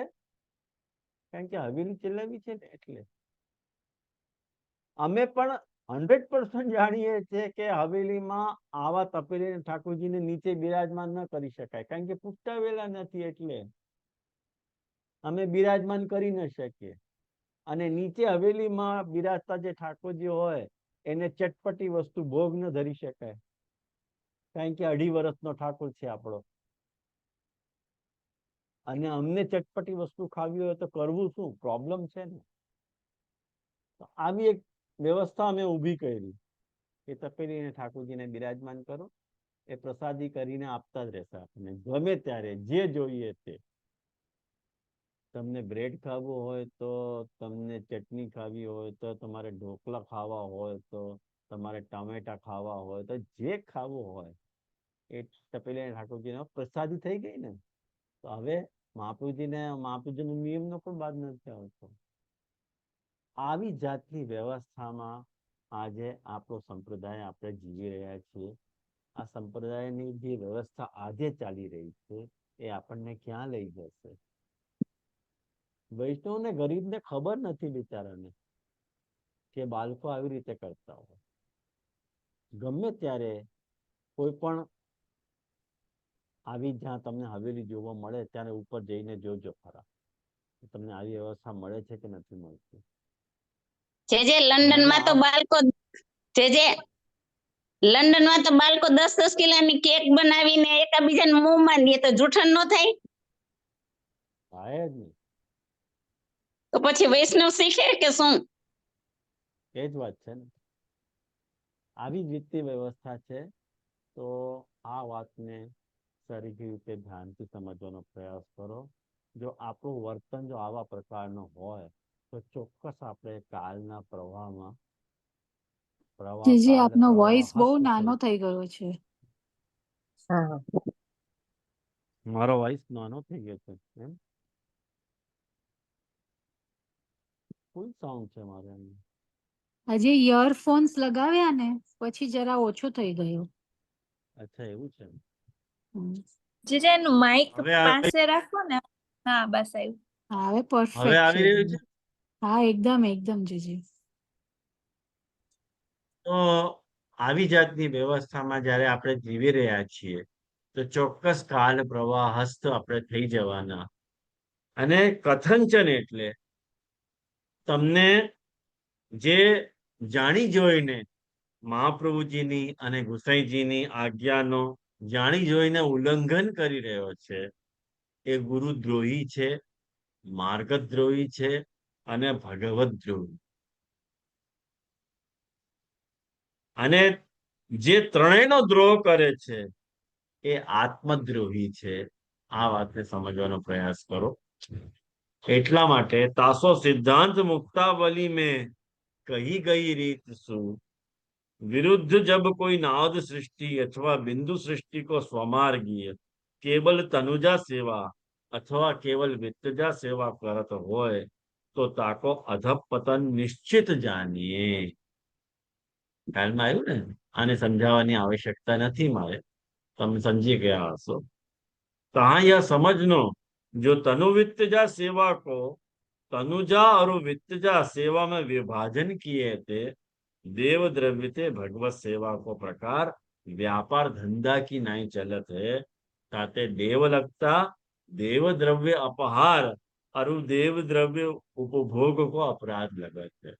કારણ કે હવેલી ચલાવી છે ને એટલે. અમે પણ 100% જાણીએ છીએ કે હવેલીમાં આવા તપેલી ઠાકોરજીને નીચે બિરાજમાન ન કરી શકાય, કારણ કે પુષ્ટાવેલા નથી, એટલે અમે બિરાજમાન કરી ન શકીએ. અને નીચે હવેલીમાં બિરાજતા જે ઠાકોરજી હોય એને ચટપટી વસ્તુ ભોગ ન ધરી શકાય, કારણ કે 2.5 વર્ષનો ઠાકોર છે આપણો. અને અમને ચટપટી વસ્તુ ખાવી હોય તો કરવું શું? પ્રોબ્લેમ છે ને. તો આવી એક વ્યવસ્થા અમે ઊભી કરી કે તપેલીને ઠાકોરજીને બિરાજમાન કરો, એ પ્રસાદી કરીને આપતા જ રહેશે આપણને ગમે ત્યારે જે જોઈએ તે. તમને બ્રેડ ખાવું હોય તો, તમને ચટણી ખાવી હોય તો, તમારે ઢોકળા ખાવા હોય તો, તમારે ટામેટા ખાવા હોય તો, જે ખાવું હોય એ તપેલી ઠાકોરજીનો પ્રસાદી થઈ ગઈ ને. તો હવે મહાપ્રભુજીનો નિયમનો પણ બાદ નથી આવતો. આવી જાતની વ્યવસ્થામાં આજે આપણો સંપ્રદાય આપણે જીવી રહ્યા છીએ. આ સંપ્રદાયની જે વ્યવસ્થા આજે ચાલી રહી છે એ આપણને ક્યાં લઈ જશે? વૈષ્ણવને ગરીબને ખબર નથી બિચારાને કે બાળકો આવી રીતે કરતા હોય. ગમે ત્યારે કોઈ પણ આવી જ્યાં તમને હવેલી જોવા મળે ત્યારે ઉપર જઈને જોજો ખરા, તમને આવી વ્યવસ્થા મળે છે કે નથી મળતી. જે લંડનમાં તો બાળકો લંડનમાં તો બાળકો 10-10 કિલોની કેક બનાવીને એકબીજાને મોંમાં દે તો જૂઠણ ન થાય? થાય જ નહીં. તો પછી વૈષ્ણવ શીખે કે શું? એ જ વાત છે ને. આવી જ રીતની વ્યવસ્થા છે. તો આ વાતને સારી રીતે ધ્યાનથી સમજવાનો પ્રયાસ કરો. જો આપણું વર્તન જો આવા પ્રકારનું હોય તો ચોક્કસ આપણે કાલના પ્રવાહમાં જીજી આપનો વોઇસ બહુ નાનો થઈ ગયો છે. મારો વોઇસ નાનો થઈ ગયો છે એમ? ફૂલ સાઉન્ડ છે મારે એમ. હજી ઇયરફોન્સ લગાવ્યા ને પછી જરા ઓછો થઈ ગયો. અચ્છા એવું છે. જીજે એનું માઇક હવે આવી પાસે રાખો ને. હા બસ આવ્યું. હા, હવે હવે પરફેક્ટ આવી રહ્યું છે. હા એકદમ જીજી. તો આવી જાતની વ્યવસ્થામાં જ્યારે આપણે જીવી રહ્યા છીએ તો ચોક્કસ કાલ પ્રવાહ હસ્ત આપણે થઈ જવાના. અને કથંચન એટલે તમને જે જાણી જોઈને મહાપ્રભુજીની અને ગુસાઈજીની આજ્ઞાનો જાણી જોઈને ઉલ્લંઘન કરી રહ્યો છે એ ગુરુદ્રોહી છે, માર્ગદ્રોહી છે અને ભગવત દ્રોહી. અને જે ત્રણેયનો દ્રોહ કરે છે એ આત્મદ્રોહી છે. આ વાતને સમજવાનો પ્રયાસ કરો. એટલા માટે તાસો સિદ્ધાંત મુક્તાવલી में कही गई રીત શું विरुद्ध जब कोई नाद सृष्टि अथवा बिंदु सृष्टि को स्वमार्गीय केवल तनुजा सेवा अथवा केवल वित्तजा सेवा करत હોય તો તાકો અધપતન નિશ્ચિત જાણીએ. ખ્યાલમાં આવ્યું ને? આને સમજાવવાની આવશ્યકતા નથી મારે, તમે સમજી ગયા હશો। कहा यह समझनो जो तनु वित्तजा सेवा को तनुजा और वित्तजा सेवा में विभाजन किए थे, देव द्रव्य थे भगवत सेवा को प्रकार व्यापार धंधा की नहीं चलत है, ताते देव लगता देव द्रव्य अपहार और देव द्रव्य उपभोग को अपराध लगत है।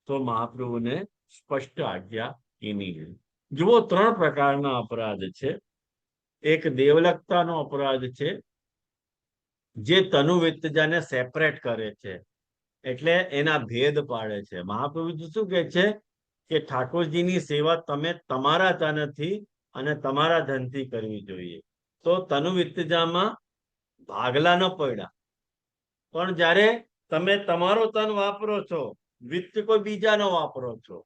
तो महाप्रभु ने स्पष्ट आज्ञा कीनी है। जो 3 प्रकारना अपराध छे। एक देवलकतानो अपराध छे, जे तनु वित्तजाने सेपरेट करे छे, એટલે એના ભેદ પાડે છે। મહાપ્રભુજી શું કહે છે કે ઠાકોરજીની સેવા તમે તમારા તનથી અને તમારા ધનથી કરવી જોઈએ। તો તનુ વિત્તજામાં ભાગલા ન પડ્યા, પણ જ્યારે તમે તમારો તન વાપરો છો, વિત્ત કોઈ બીજાનો વાપરો છો,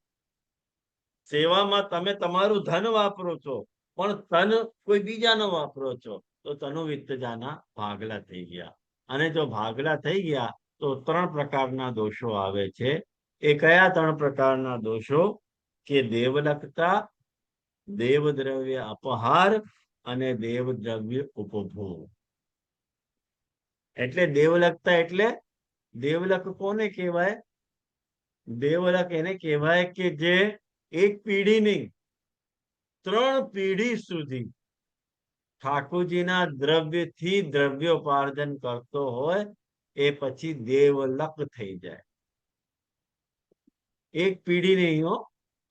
સેવામાં તમે તમારું ધન વાપરો છો પણ તન કોઈ બીજાનો વાપરો છો, તો તનુ વિત્તજાના ભાગલા થઈ ગયા। અને જો ભાગલા થઈ ગયા તો 3 પ્રકારના દોષો આવે છે। એ કયા 3 પ્રકારના દોષો? કે દેવલકતા, દેવદ્રવ્ય અપહાર અને દેવદ્રવ્ય ઉપભોગ। એટલે દેવલકતા એટલે દેવલક કોને કહેવાય? દેવલક એને કહેવાય કે જે એક પીઢી નહીં 3 પેઢી સુધી ઠાકોરજીના દ્રવ્યથી દ્રવ્યોપાર્જન કરતો હોય, એ પછી દેવલક થઈ જાય। એક પેઢી નહીં હો,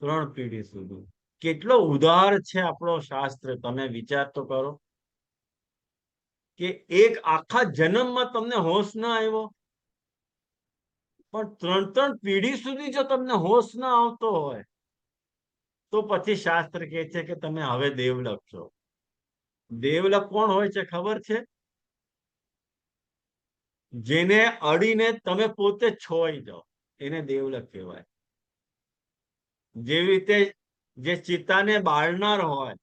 3 પેઢી સુધી। કેટલો ઉદાર છે આપણો શાસ્ત્ર, તમે વિચાર તો કરો કે એક આખા જન્મમાં તમને હોશ ના આવ્યો, પણ 3 પેઢી સુધી જો તમને હોશ ના આવતો હોય, તો પછી શાસ્ત્ર કહે છે કે તમે હવે દેવલક છો। દેવલક કોણ હોય છે ખબર છે? જેને અડીને તમે પોતે છોઈ જાઓ, એને દેવલક કહેવાય। જેવી રીતે જે ચિતાને બાળનાર હોય,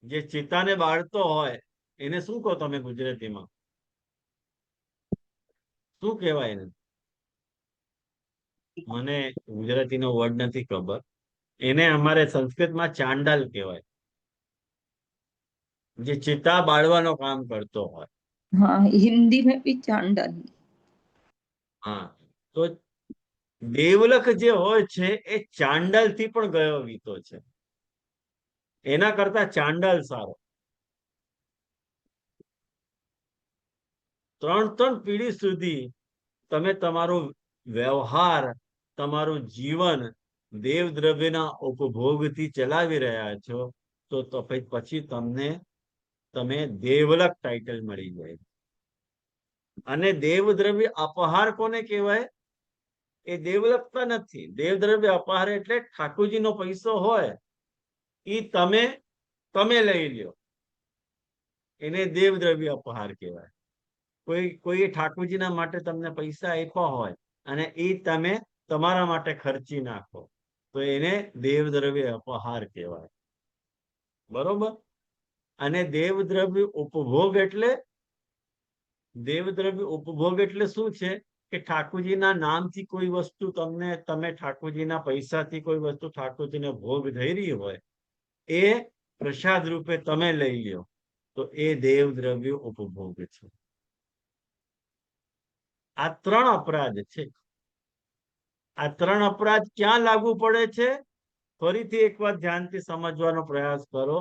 જે ચિતાને બાળતો હોય, એને શું કહો તમે ગુજરાતીમાં? શું કહેવાય એને? મને ગુજરાતીનો વર્ડ નથી ખબર, એને અમારે સંસ્કૃતમાં ચાંડાલ કહેવાય, જે ચિતા બાળવાનો કામ કરતો હોય। हाँ, हिंदी में भी चांडाल। હા, તો દેવલક જે હોય છે એ ચાંડાલ થી પણ ગયો વીતો છે, એના કરતા ચાંડાલ સારો। 3 પેઢી સુધી તમે તમારો વ્યવહાર, તમારું જીવન દેવ દ્રવ્યના ઉપભોગથી ચલાવી રહ્યા છો, તો પછી તમે દેવલક ટાઇટલ મળી જાય। અને દેવદ્રવ્ય અપહાર કોને કહેવાય? એ દેવલકતા નથી। દેવદ્રવ્ય અપહાર એટલે ઠાકોરજીનો પૈસો હોય, એ તમે લઈ લ્યો, એને દેવદ્રવ્ય અપહાર કહેવાય। કોઈ ઠાકોરજીના માટે તમને પૈસા આપ્યા હોય અને એ તમે તમારા માટે ખર્ચી નાખો, તો એને દેવદ્રવ્ય અપહાર કહેવાય। બરોબર? અને દેવદ્રવ્ય ઉપભોગ એટલે શું છે કે ઠાકોરજીના નામથી કોઈ વસ્તુ તમે ઠાકોરજીના પૈસાથી કોઈ વસ્તુ ઠાકોરજીને ભોગ થઈ રહી હોય, એ પ્રસાદ રૂપે તમે લઈ લ્યો, તો એ દેવદ્રવ્ય ઉપભોગ છે। આ 3 અપરાધ છે। આ 3 અપરાધ ક્યાં લાગુ પડે છે? ફરીથી એક વાર ધ્યાનથી સમજવાનો પ્રયાસ કરો।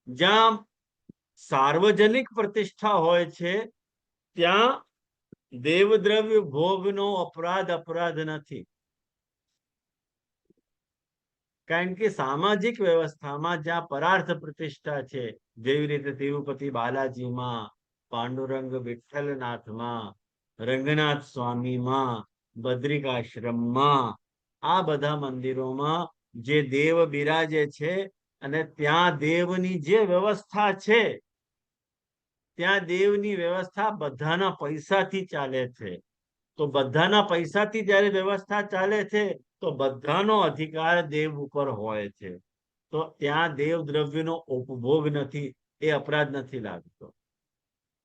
જ્યાં સાર્વજનિક પ્રતિષ્ઠા હોય છે, ત્યાં દેવદ્રવ્ય ભોગનો અપરાધ નથી। કારણ કે સામાજિક વ્યવસ્થામાં જ્યાં પરાર્થ પ્રતિષ્ઠા છે, જેવી રીતે તિરુપતિ બાલાજીમાં, પાંડુરંગ વિઠ્ઠલનાથમાં, રંગનાથ સ્વામીમાં, બદ્રિકાશ્રમમાં, આ બધા મંદિરોમાં જે દેવ બિરાજે છે અને ત્યાં દેવની જે વ્યવસ્થા છે, ત્યાં દેવની વ્યવસ્થા બધાના પૈસાથી ચાલે છે। તો બધાના પૈસાથી જ્યારે વ્યવસ્થા ચાલે છે, તો બધાનો અધિકાર દેવ ઉપર હોય છે। તો ત્યાં દેવ દ્રવ્યનો ઉપભોગ નથી, એ અપરાધ નથી લાગતો।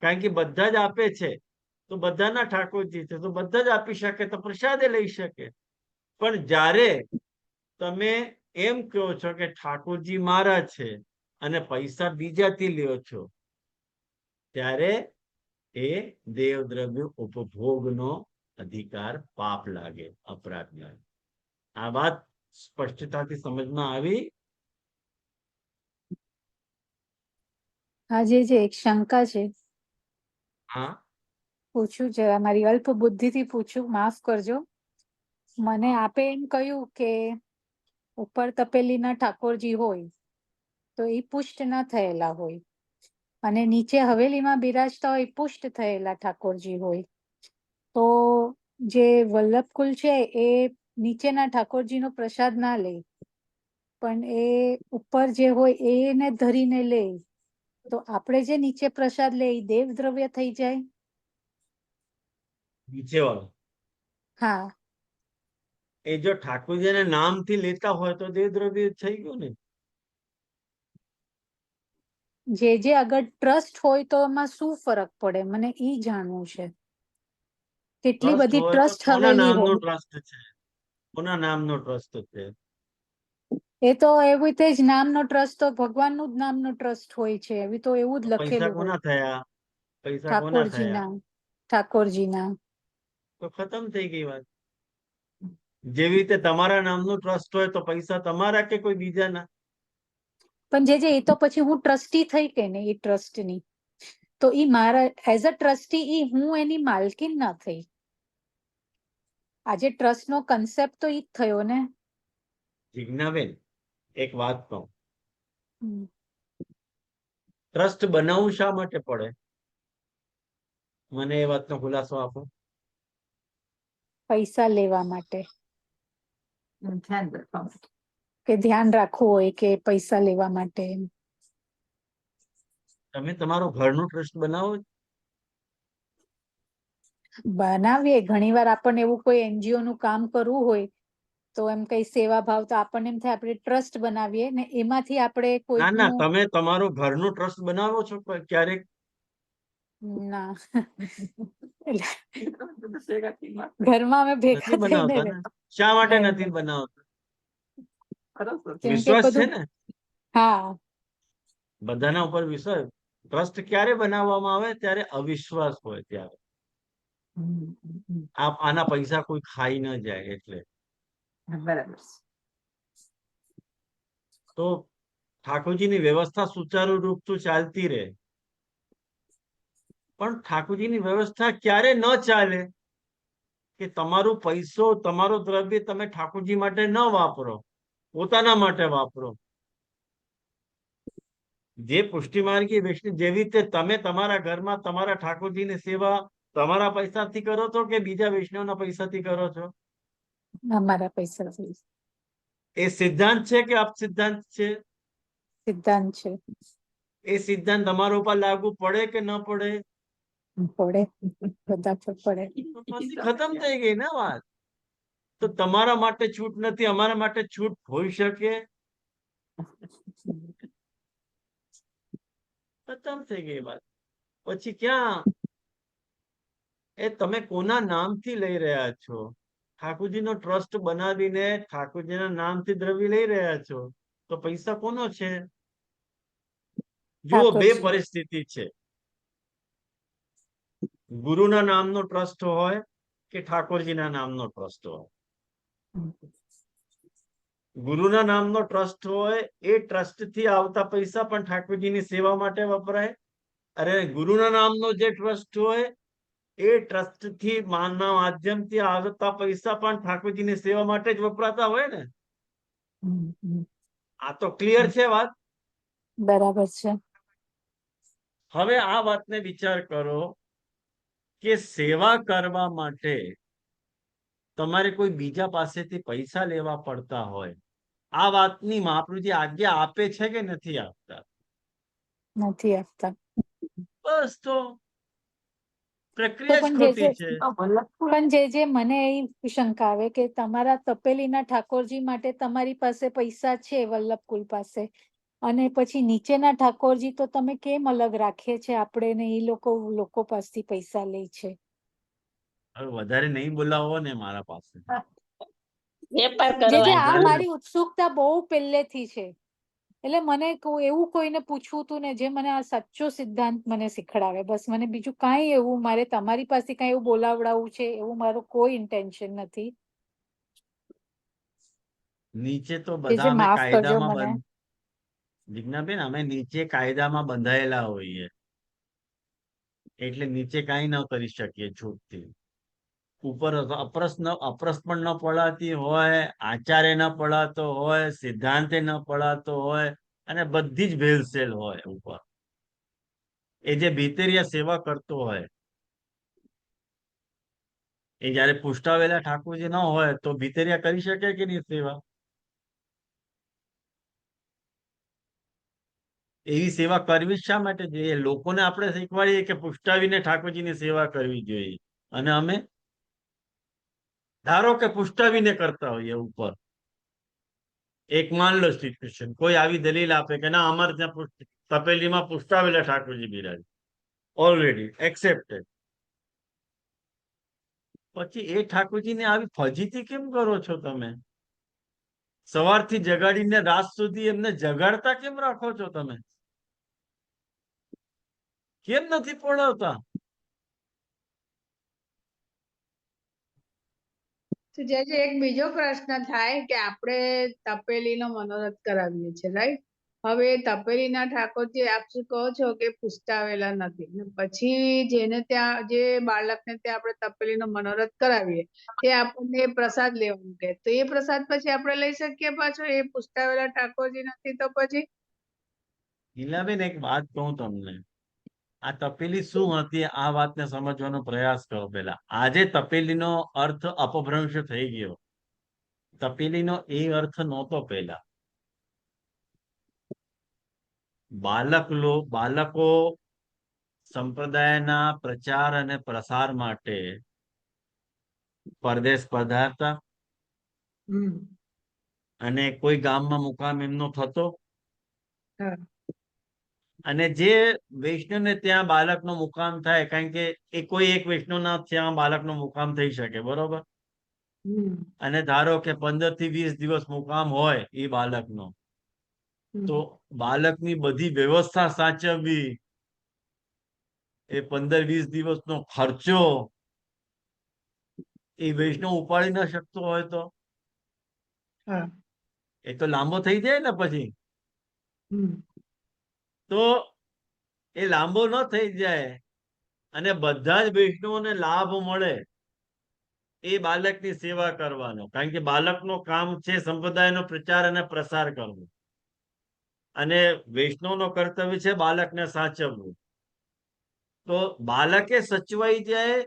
કારણ કે બધા જ આપે છે, તો બધાના ઠાકોરજી છે, તો બધા જ આપી શકે, તો પ્રસાદે લઈ શકે। પણ જ્યારે તમે એમ કહો છો કે ઠાકોરજી મારા છે અને પૈસા બીજાથી લ્યો છો, ત્યારે એ દેવદ્રવ્ય ઉપભોગનો અધિકાર પાપ લાગે, અપરાધ લાગે. આ વાત સ્પષ્ટતાથી સમજમાં આવી? આજે જે એક શંકા છે, હા, પૂછું જરા મારી અલ્પ બુદ્ધિથી પૂછું, માફ કરજો. મને આપે એમ કહ્યું કે ઉપર તપેલીના ઠાકોરજી હોય તો એ પુષ્ટ ન થયેલા હોય, અને નીચે હવેલીમાં બિરાજતા હોય પુષ્ટ થયેલા ઠાકોરજી હોય. તો જે વલ્લભકુલ છે એ નીચેના ઠાકોરજીનો પ્રસાદ ના લે, પણ એ ઉપર જે હોય એને ધરીને લે, તો આપણે જે નીચે પ્રસાદ લે એ દેવ દ્રવ્ય થઈ જાય. નીચે વાળો હા, એ જો ઠાકોરજીના નામથી લેતા હોય તો દેવદ્રવ્ય થઈ ગયું ને. જે અગર ટ્રસ્ટ હોય તો એમાં શું ફરક પડે, મને ઈ જાણવું છે. કેટલી ટ્રસ્ટ બધી હોય તો ટ્રસ્ટ કોના હવેલી નામનો હોય, ટ્રસ્ટ છે? કોના નામનો ટ્રસ્ટ છે? એ તો એવી રીતે જ નામનો ટ્રસ્ટ તો ભગવાનનું જ નામનો ટ્રસ્ટ હોય છે, એવી તો એવું જ તો પૈસા લખેલું હોય. કોના થયા? પૈસા કોના થયા? ઠાકોરજીના, ઠાકોરજીના. તો ખતમ થઈ ગઈ વાત. જેવી રીતે તમારા નામનું ટ્રસ્ટ હોય તો પૈસા તમારા કે કોઈ બીજાના? પણ જે એ તો પછી હું ટ્રસ્ટી થઈ કે ને, એ ટ્રસ્ટની તો ઈ મારા એઝ અ ટ્રસ્ટી ઈ હું એની માલકીન ના થઈ. આજે ટ્રસ્ટનો કન્સેપ્ટ તો ઈ જ થયો ને. જિજ્ઞાબેન, એક વાત કહું, હમ. ટ્રસ્ટ બનાવવું શા માટે પડે? મને એ વાતનો ખુલાસો આપો. પૈસા લેવા માટે, કે ધ્યાન રાખવું હોય કે પૈસા લેવા માટે. તમે તમારું ઘરનું ટ્રસ્ટ બનાવો છો? બનાવીએ ઘણીવાર આપણને એવું કોઈ એનજીઓ નું કામ કરવું હોય તો એમ કઈ સેવા ભાવ તો આપણને એમ થાય આપણે ટ્રસ્ટ બનાવીએ ને એમાંથી આપણે ના કોઈ ના, તમે તમારું ઘરનું ટ્રસ્ટ બનાવો છો ક્યારેક? ના ઘરમાં અમે નથી ભેગા થઈને બનાવતા ને? શા માટે નહીં, નથી બનાવતા? કેમ કે વિશ્વાસ છે બધું ને? હા બધાના ઉપર વિશ્વાસ. ટ્રસ્ટ ક્યારે બનાવવામાં આવે? ત્યારે અવિશ્વાસ હોય ત્યારે. આના પૈસા કોઈ ખાઈ ન જાય એટલે. બરાબર. તો ઠાકોરજીની વ્યવસ્થા સુચારુ રૂપથી ચાલતી રહે. પણ ઠાકોરજીની વ્યવસ્થા ક્યારે ન ચાલે કે તમારું પૈસો, તમારો દ્રવ્ય તમે ઠાકોરજી માટે ન વાપરો, પોતાના માટે વાપરો. જે પુષ્ટિ માર્ગી વૈષ્ણવ જેવી રીતે તમે તમારા ઘરમાં તમારા ઠાકોરજીની સેવા તમારા પૈસાથી કરો છો કે બીજા વૈષ્ણવના પૈસાથી કરો છો? અમારા પૈસા એ સિદ્ધાંત છે કે અપસિદ્ધાંત છે? સિદ્ધાંત છે. એ સિદ્ધાંત તમારા ઉપર લાગુ પડે કે ન પડે? પડે, બધા પર પડે. તો પછી ખતમ થઈ ગઈ ને વાત. તો તમારા માટે છૂટ નથી, અમારા માટે છૂટ હોઈ શકે? ખતમ થઈ ગઈ વાત. પછી ક્યાં એ તમે કોના નામથી લઈ રહ્યા છો? ઠાકોરજીનો ટ્રસ્ટ બનાવીને ઠાકોરજીના નામથી દ્રવ્ય લઈ રહ્યા છો તો પૈસા કોનો છે? જુઓ, બે ઠાકોરજી. પરિસ્થિતિ છે. ગુરુના નામનો ટ્રસ્ટ હોય કે ઠાકોરજીના નામનો ટ્રસ્ટ હોય. ગુરુના નામનો ટ્રસ્ટ હોય એ ટ્રસ્ટ થી આવતા પૈસા પણ ઠાકોરજીની સેવા માટે વપરાય. અરે ગુરુના નામનો જે ટ્રસ્ટ હોય એ ટ્રસ્ટ થી માનના માધ્યમથી આવતા પૈસા પણ ઠાકોરજીની સેવા માટે જ વપરાતા હોય ને. આ તો ક્લિયર છે વાત. બરાબર છે. હવે આ વાતને વિચાર કરો કે સેવા કરવા માટે તમારે કોઈ બીજા પાસેથી પૈસા લેવા પડતા હોય, આ વાતની મહાપ્રભુજી આજ્ઞા આપે છે કે નથી આપતા? નથી આપતા. બસ તો તો પ્રક્રિયા જ પણ ખોટી છે. પણ જે મને એ શંકા આવે કે તમારા તપેલીના ઠાકોરજી માટે તમારી પાસે પૈસા છે વલ્લભકુલ પાસે, અને પછી નીચેના ઠાકોરજી તો તમે કેમ અલગ રાખીએ છે આપણે ને એ લોકો પાસેથી પૈસા લે છે? હવે વધારે નહીં બોલાવો ને મારા પાસે. વેપાર જે આ કરવાનો મારી ઉત્સુકતા બહુ પહેલેથી છે. એટલે મને એવું કોઈને પૂછવું હતું ને જે મને આ સાચો સિદ્ધાંત મને શીખડાવે. બસ મને બીજું કાંઈ એવું મારે તમારી પાસે કાંઈ એવું બોલાવડાવવું છે એવું મારું કોઈ ઇન્ટેન્શન નથી. નીચે તો કે બધા જે અમે માફ કરજો કાયદામાં મને. જિજ્ઞાબેન, અમે નીચે કાયદામાં બંધાયેલા હોઈએ, એટલે નીચે કાંઈ ન કરી શકીએ છૂટથી. ઉપર અપરસ પણ ન પડાતી હોય, આચાર્ય ન પડાતો હોય, સિદ્ધાંતે ન પડાતો હોય, અને બધી જ ભેલસેલ હોય ઉપર. એ જે ભીતરિયા સેવા કરતો હોય, એ જયારે પુષ્ટાવેલા ઠાકોરજી ન હોય તો ભીતરિયા કરી શકે કે નહીં સેવા? એવી સેવા કરવી શા માટે જોઈએ? લોકોને આપણે શીખવાડીએ કે પુષ્ટાવીને ઠાકોરજીની સેવા કરવી જોઈએ, અને અમે ધારો કે પુષ્ટાવીને કરતા હોઈએ ઉપર. એક માન લો સિચ્યુએશન, કોઈ આવી દલીલ આપે કે ના અમારે ત્યાં તપેલીમાં પુષ્ટાવેલા ઠાકોરજી બિરાજે, ઓલરેડી એક્સેપ્ટેડ. પછી એ ઠાકોરજીને આવી ફજીતી કેમ કરો છો તમે? સવારથી જગાડીને રાત સુધી એમને જગાડતા કેમ રાખો છો તમે? કેમ નથી પડાવતા? તો જે એક બીજો પ્રશ્ન થાય કે આપણે તપેલીનો મનોરથ કરાવીએ છીએ, રાઈટ? હવે તપેલીના ઠાકોરજી આપ શું કહો છો કે પુષ્ટાવેલા નથી, ને પછી જેને ત્યાં જે બાળકને ત્યાં આપણે તપેલીનો મનોરથ કરાવીએ તે આપણને પ્રસાદ લેવાનું કહે, તો એ પ્રસાદ પછી આપણે લઈ શકીએ પાછો? એ પુષ્ટાવેલા ઠાકોરજી નથી તો પછી? ઈલાબેન, એક વાત કહું તમને, આ તપેલી શું હતી આ વાતને સમજવાનો પ્રયાસ કરો પેલા. આજે તપેલીનો અર્થ અપભ્રંશ થઈ ગયો. તપેલીનો એ અર્થ નહોતો પહેલા. બાળકો સંપ્રદાયના પ્રચાર અને પ્રસાર માટે પરદેશ પધારતા, અને કોઈ ગામમાં મુકામ એમનો થતો, અને જે વૈષ્ણવને ત્યાં બાળકનો મુકામ થાય, કારણ કે એ કોઈ એક વૈષ્ણવના ત્યાં બાળકનો મુકામ થઈ શકે, બરોબર? અને ધારો કે 15 થી 20 દિવસ મુકામ હોય એ બાળકનો, તો બાળકની બધી વ્યવસ્થા સાચવવી, એ 15-20 દિવસનો ખર્ચો એ વૈષ્ણવ ઉપાડી ન શકતો હોય તો એ તો લાંબો થઈ જાય ને પછી. તો એ લાંબો ન થઈ જાય અને બધા જ વૈષ્ણવોને લાભ મળે, એ બાળકની સેવા કરવાનો. કારણ કે બાળકનું કામ છે સંપ્રદાયનો પ્રચાર અને પ્રસાર કરવો, અને વૈષ્ણવનો કર્તવ્ય છે બાળકને સાચવવું. તો બાળકે સચવાઈ જાય,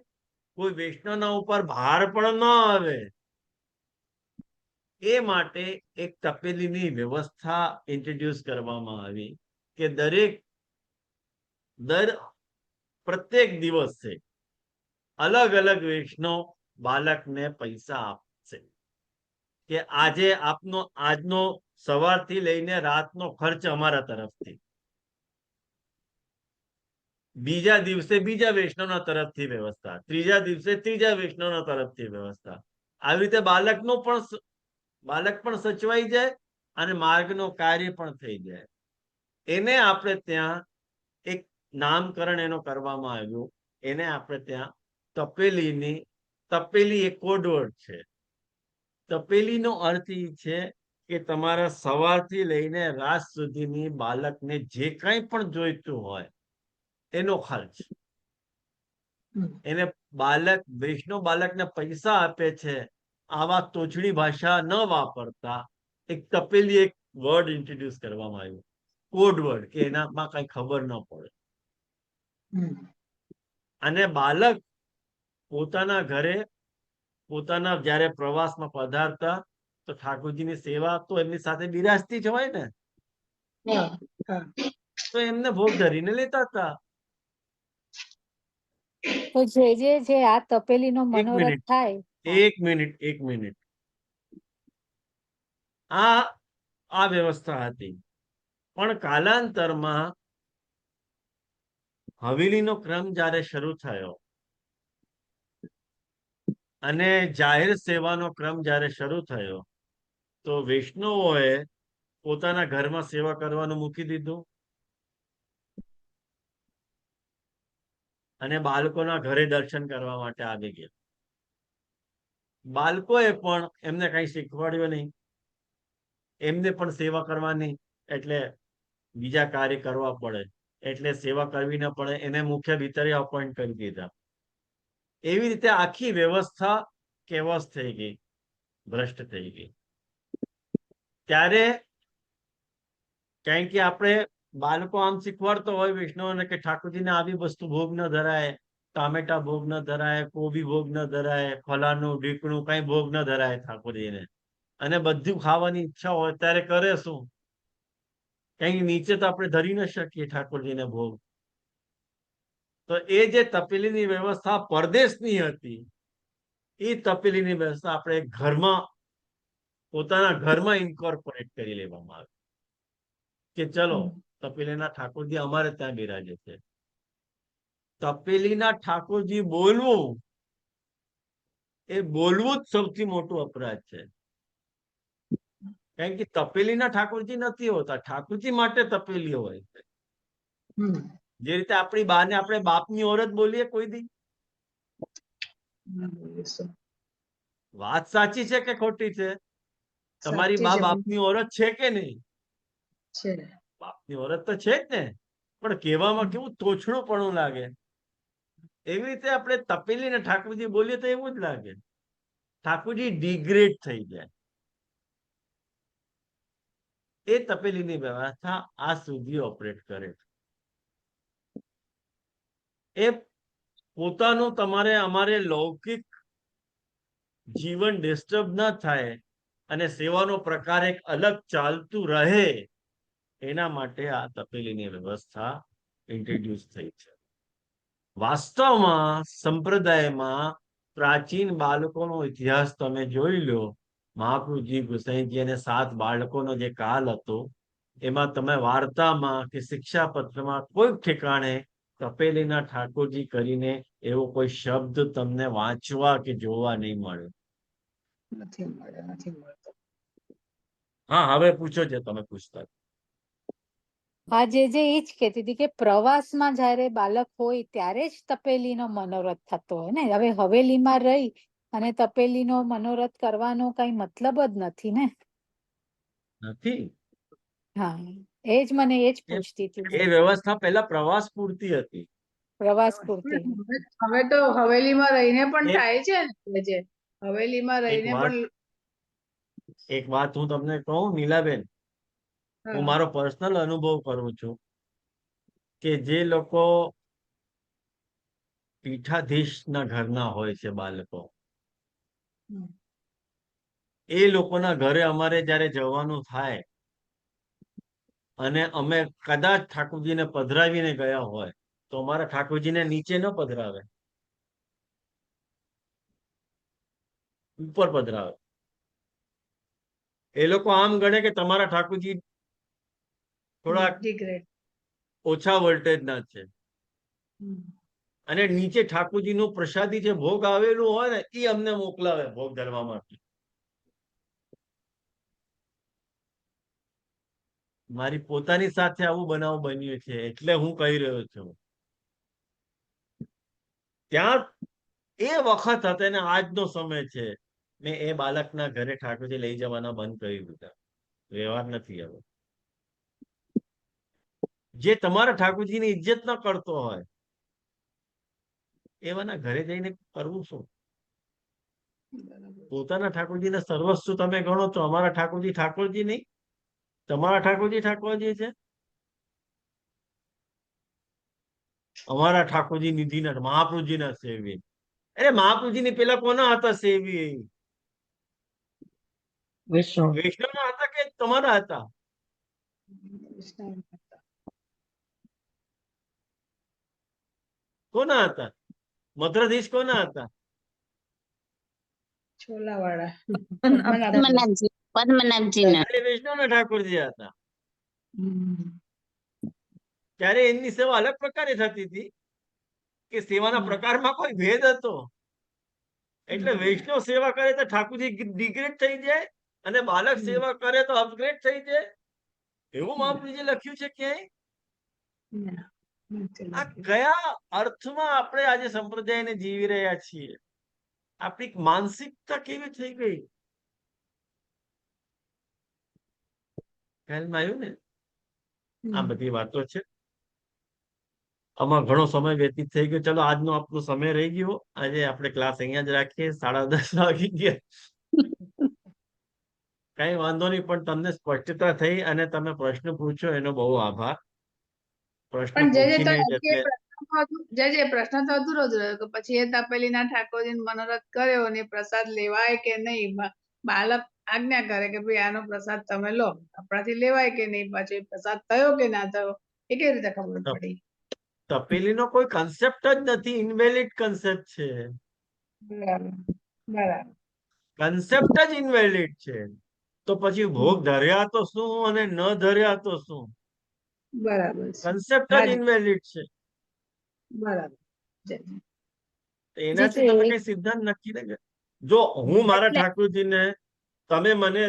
કોઈ વૈષ્ણવના ઉપર ભાર પણ ન આવે, એ માટે એક તપેલીની વ્યવસ્થા ઇન્ટ્રોડ્યુસ કરવામાં આવી કે પ્રત્યેક દિવસે અલગ અલગ વૈષ્ણવ બાળકને પૈસા આપશે, કે આજે આજનો સવારથી લઈને રાતનો ખર્ચ અમારા તરફથી, બીજા દિવસે બીજા વૈષ્ણવના તરફથી વ્યવસ્થા, ત્રીજા દિવસે ત્રીજા વૈષ્ણવના તરફથી વ્યવસ્થા. આવી રીતે બાળક પણ સચવાઈ જાય અને માર્ગનું કાર્ય પણ થઈ જાય. એને આપણે ત્યાં એક નામકરણ એનો કરવામાં આવ્યું. એને આપણે ત્યાં તપેલી એક કોડવર્ડ છે. તપેલીનો અર્થ એ છે કે તમારા સવારથી લઈને રાત સુધીની બાળકને જે કંઈ પણ જોઈતું હોય એનો ખર્ચ. એને વૈષ્ણવ બાળકને પૈસા આપે છે, આવા તોછડી ભાષા ન વાપરતા એક તપેલી એક વર્ડ ઇન્ટ્રોડ્યુસ કરવામાં આવ્યું, કોડ વર્ડ, કે એનામાં કઈ ખબર ન પડે. અને બાળક પોતાના ઘરે જયારે પ્રવાસમાં પધારતા તો ઠાકોરજીની સેવા તો એમની સાથે બિરાજતી જ હોય ને, તો એમને ભોગ ધરીને લેતા હતા. તો જે આ તપેલીનો મનોરથ થાય. એક મિનિટ. આ વ્યવસ્થા હતી, પણ કાલાંતરમાં હવેલીનો ક્રમ જયારે શરૂ થયો અને જાહેર સેવાનો ક્રમ જ્યારે શરૂ થયો તો વૈષ્ણવોએ પોતાના ઘરમાં સેવા કરવાનું મૂકી દીધું અને બાળકોના ઘરે દર્શન કરવા માટે આવી ગયા. બાળકોએ પણ એમને કઈ શીખવાડ્યું નહીં, એમને પણ સેવા કરવાની એટલે બીજા કાર્ય કરવા પડે, એટલે સેવા કરવી ન પડે, એને મુખ્ય ભીતરે અપોઇન્ટ કરી દીધા. એવી રીતે આખી વ્યવસ્થા કેવસ થઈ ગઈ, ભ્રષ્ટ થઈ ગઈ. ત્યારે કારણ કે આપણે બાળકો આમ શીખવાડતો હોય વૈષ્ણવને કે ઠાકોરજીને આવી વસ્તુ ભોગ ન ધરાય, ટામેટા ભોગ ન ધરાય, કોબી ભોગ ન ધરાય, ફલાનું ઢીકણું કઈ ભોગ ન ધરાય ઠાકોરજીને, અને બધું ખાવાની ઈચ્છા હોય ત્યારે કરે શું? કારણ કે નીચે તો આપણે ધરી ન શકીએ ઠાકોરજીને ભોગ. તો એ જે તપેલીની વ્યવસ્થા પરદેશની હતી, એ તપેલીની વ્યવસ્થા આપણે ઘરમાં પોતાના ઘરમાં ઇન્કોર્પોરેટ કરી લેવામાં આવે કે ચલો તપેલીના ઠાકોરજી અમારે ત્યાં બિરાજે છે. તપેલીના ઠાકોરજી બોલવું, એ બોલવું જ સૌથી મોટું અપરાધ છે. કારણ કે તપેલીના ઠાકોરજી નથી હોતા, ઠાકોરજી માટે તપેલી હોય છે. જે રીતે આપણી બાને આપણે બાપની ઓરત બોલીએ કોઈ દી? વાત સાચી છે કે ખોટી છે? તમારી સાચી બા છે. બાપની ઓરત છે કે નહીં? છે. બાપની ઓરત તો છે જ ને, પણ કહેવામાં કેવું તોછડું પણ લાગે. એવી રીતે આપણે તપેલી ને ઠાકોરજી બોલીએ તો એવું જ લાગે, ઠાકોરજી ડિગ્રેડ થઈ જાય. એ તપેલીની વ્યવસ્થા આ સુધી ઓપરેટ કરે. એ પોતાનું તમારે અમારે લૌકિક જીવન ડિસ્ટર્બ ન થાય અને સેવાનો પ્રકાર એક અલગ ચાલતું રહે, એના માટે આ તપેલીની વ્યવસ્થા ઇન્ટ્રોડ્યુસ થઈ છે. વાસ્તવમાં સંપ્રદાયમાં પ્રાચીન બાળકોનો ઇતિહાસ તમે જોઈ લો, મહાપ્રભુજી ગુસાઈજી અને 7 બાળકોનો જે કાલ હતો, એમાં તમે વાર્તામાં કે શિક્ષાપત્રમાં કોઈ ઠેકાણે તપેલીના ઠાકોરજી કરીને એવો કોઈ શબ્દ તમને વાંચવા કે જોવા નહીં મળે. નથી મળતો. હા, હવે પૂછો જે તમે પૂછતા. હા, જે એ જ કહેતી હતી કે પ્રવાસમાં જ્યારે બાળક હોય ત્યારે જ તપેલીનો મનોરથ થતો હોય ને. હવે હવેલીમાં રહી અને તપેલીનો મનોરથ કરવાનો કઈ મતલબ જ નથી ને. નથી. હા, મને એ જ પૂછતી એ હતી. વ્યવસ્થા પહેલા પ્રવાસ પૂરતી હતી. પ્રવાસ પૂરતી. હવે તો હવેલીમાં રહીને પણ એક- થાય છે ને. જે હવેલીમાં એક રહીને વાત પણ એક વાત હું તમને કહું નીલાબેન, હું મારો પર્સનલ અનુભવ કરું છું કે જે લોકો પીઠાધીશના ઘરના હોય છે બાળકો, એ લોકોના ઘરે અમારે જ્યારે જવાનું થાય અને અમે કદાચ ઠાકોરજીને પધરાવીને ગયા હોય તો અમારા ઠાકોરજીને નીચે ન પધરાવે, ઉપર પધરાવે. એ લોકો આમ ગણે કે તમારા ઠાકોરજી થોડા ડિગ્રેડ. ઓછા વોલ્ટેજના છે અને નીચે ઠાકોરજીનું પ્રસાદી જે ભોગ આવેલું હોય ને એ અમને મોકલાવે ભોગ ધરવા માટે. મારી પોતાની સાથે આવું બનાવ બન્યું છે એટલે હું કહી રહ્યો છું. ત્યાં એ વખત હતા ને આજનો સમય છે, મેં એ બાળકના ઘરે ઠાકોરજી લઈ જવાના બંધ કરી દીધા. વ્યવહાર નથી હવે. જે તમારા ઠાકોરજીની ઇજ્જત ન કરતો હોય એવાના ઘરે જઈને કરવું શું? પોતાના ઠાકોરજીને સર્વસ્વ તમે ગણો તો અમારા ઠાકોરજી ઠાકોરજી નહીં, તમારા ઠાકોરજી ઠાકોરજી છે. અમારા ઠાકોરજી નિધિના મહાપ્રભુજીના સેવી. અરે મહાપ્રભુજીની પેલા કોના હતા સેવી? વૈષ્ણવના હતા કે તમારા હતા? કોના હતા? મદ્રાધીશ કોના હતા? છોલાવાળા. પદ્મનાભજીના. અરે વૈષ્ણવના ઠાકોરજી હતા. ત્યારે એમની સેવા અલગ પ્રકારે થતી હતી કે સેવાના પ્રકારમાં કોઈ ભેદ હતો. એટલે વૈષ્ણવ સેવા કરે તો ઠાકોરજી ડિગ્રેડ થઈ જાય અને બાલક સેવા કરે તો અપગ્રેડ થઈ જાય, એવું મહાપ્રભુજીએ લખ્યું છે ક્યાંય? ના, નથી આ લખ્યું. કયા અર્થમાં આપણે આજે સંપ્રદાયને જીવી રહ્યા છીએ? આપણી માનસિકતા કેવી થઈ ગઈ? ખ્યાલમાં આવ્યું ને? આ બધી વાતો છે. આમાં ઘણો સમય વ્યતીત થઈ ગયો. ચલો આજનો આપણો સમય રહી ગયો. આજે આપણે ક્લાસ અહીંયા જ રાખીએ. 10:30 વાગી ગયા. કઈ વાંધો નહીં, પણ તમને સ્પષ્ટતા થઈ અને તમે પ્રશ્ન પૂછ્યો એનો બહુ આભાર. પ્રશ્ન પણ જે પૂછીને તો જ એટલે જે પ્રશ્ન તો અધૂરો જ રહ્યો કે પછી એ તપેલીના ઠાકોરજીને મનોરથ કર્યો ને પ્રસાદ લેવાય કે નહીં, બાલક આજ્ઞા કરે કે ભાઈ આનો પ્રસાદ તમે લો, આપણાથી લેવાય કે નહીં, પછી પ્રસાદ થયો કે ના થયો એ કેવી રીતે ખબર પડી? તપેલીનો કોઈ કન્સેપ્ટ જ નથી, ઇનવેલિડ કન્સેપ્ટ છે. બરાબર બરાબર કન્સેપ્ટ જ ઇનવેલિડ છે. તો પછી ભોગ ધર્યા તો શું અને ન ધર્યા તો શું? બરાબર છે. કન્સેપ્ટ હા જ જી, ઇનવેલિડ છે. બરાબર જય જી. એનાથી તમે કઈ સિદ્ધાંત નક્કી નહીં. જો હું મારા ઠાકોરજીને, તમે મને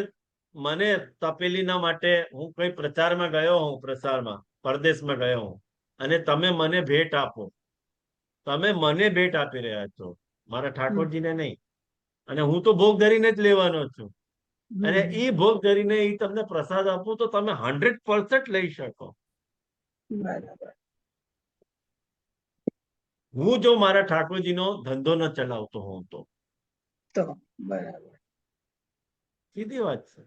મને તપેલીના માટે હું કઈ પ્રચારમાં ગયો હું, પ્રસારમાં પરદેશમાં ગયો હું, અને તમે મને ભેટ આપો, તમે મને ભેટ આપી રહ્યા છો, મારા ઠાકોરજીને નહીં, અને હું તો ભોગ ધરીને જ લેવાનો છું, અને એ ભોગ ધરીને એ તમને પ્રસાદ આપું તો તમે 100% લઈ શકો. બરાબર હું જો મારા ઠાકોરજીનો ધંધો ન ચલાવતો હોઉં તો તો બરાબર સીધી વાત છે.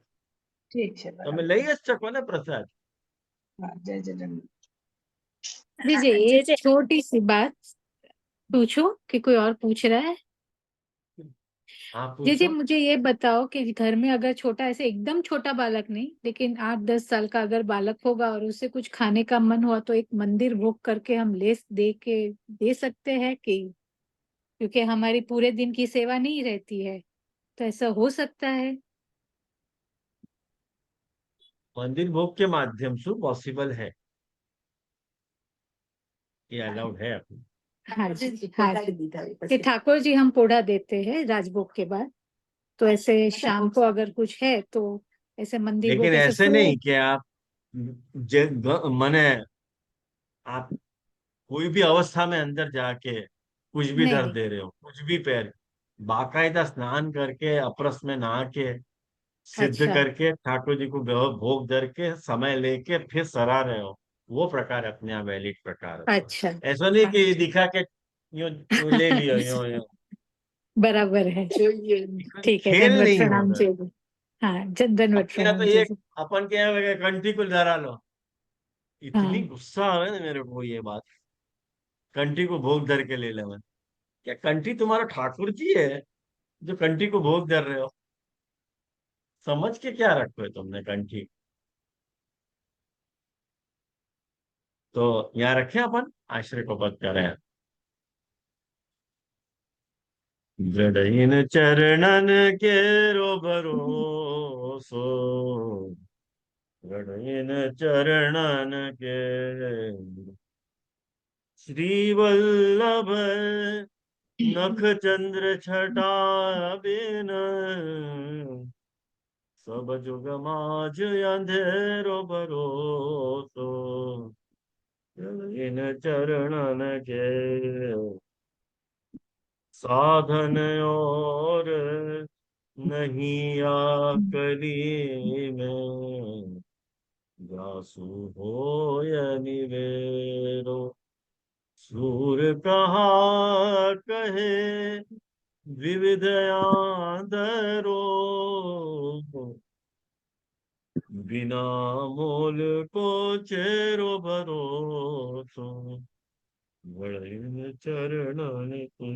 ઠીક છે. તમે બરાબર લઈ જ શકો ને પ્રસાદ. हाँ जय जगन्नाथ। दीजिए एक छोटी सी बात पूछूं कि कोई और पूछ रहा है? હા जी પૂછો. मुझे ये बताओ कि घर में अगर छोटा, ऐसे एकदम छोटा बालक नहीं, लेकिन 8-10 साल का अगर बालक होगा और उसे कुछ खाने का मन हुआ तो एक मंदिर भोग करके हम दे सकते हैं कि, क्योंकि हमारी पूरे दिन की सेवा नहीं रहती है, तो ऐसा हो सकता है? मंदिर भोग के माध्यम से पॉसिबल है, ये अलाउड है अपने. हाँ जी, हाँ कि ठाकुर जी हम पोढ़ा देते हैं राजभोग के बाद, तो ऐसे शाम को अगर कुछ है तो ऐसे मंदिर भोग लेकिन ऐसे fruit- नहीं कि आप मने आप कोई भी अवस्था में अंदर जाके कुछ भी नहीं धर नहीं दे रहे हो, कुछ भी पैर, बाकायदा स्नान करके अपरस में नहा के सिद्ध अच्छा करके ठाकुर जी को भोग धर के समय लेके फिर सरा रहे हो, वो प्रकार अपने यहाँ वैलिड प्रकार है. अच्छा ऐसा नहीं कि दिखा के यूं ले लियो यूं यूं. बराबर है, ठीक है, खेल धन्यवाद नहीं प्रणाम होगा. जी। हाँ धन्यवाद अपने यहाँ तो प्रणाम ये जी। अपन के यहाँ कंठी को धरा लो, इतनी हाँ गुस्सा आवे ना मेरे को ये बात. कंठी को भोग धर के ले ले मैं, क्या कंठी तुम्हारा ठाकुर जी है जो कंठी को भोग धर रहे हो? समझ के क्या रखो है तुमने कंठी? तो यहाँ रखे अपन आश्रय को पद करें. जड़इन चरणन के रो भरोसो, जड़इन चरणन के श्री वल्लभ नख चंद्र छटा बिन, सब जुग माज अंधेरो भरोसो, इन चरणन के साधन और नहीं आकली में, जासु होय निवेरो, सूर कहा कहे विविध आदरो, बिना मोल को चेरो भरोसो, वड़िन चरणन के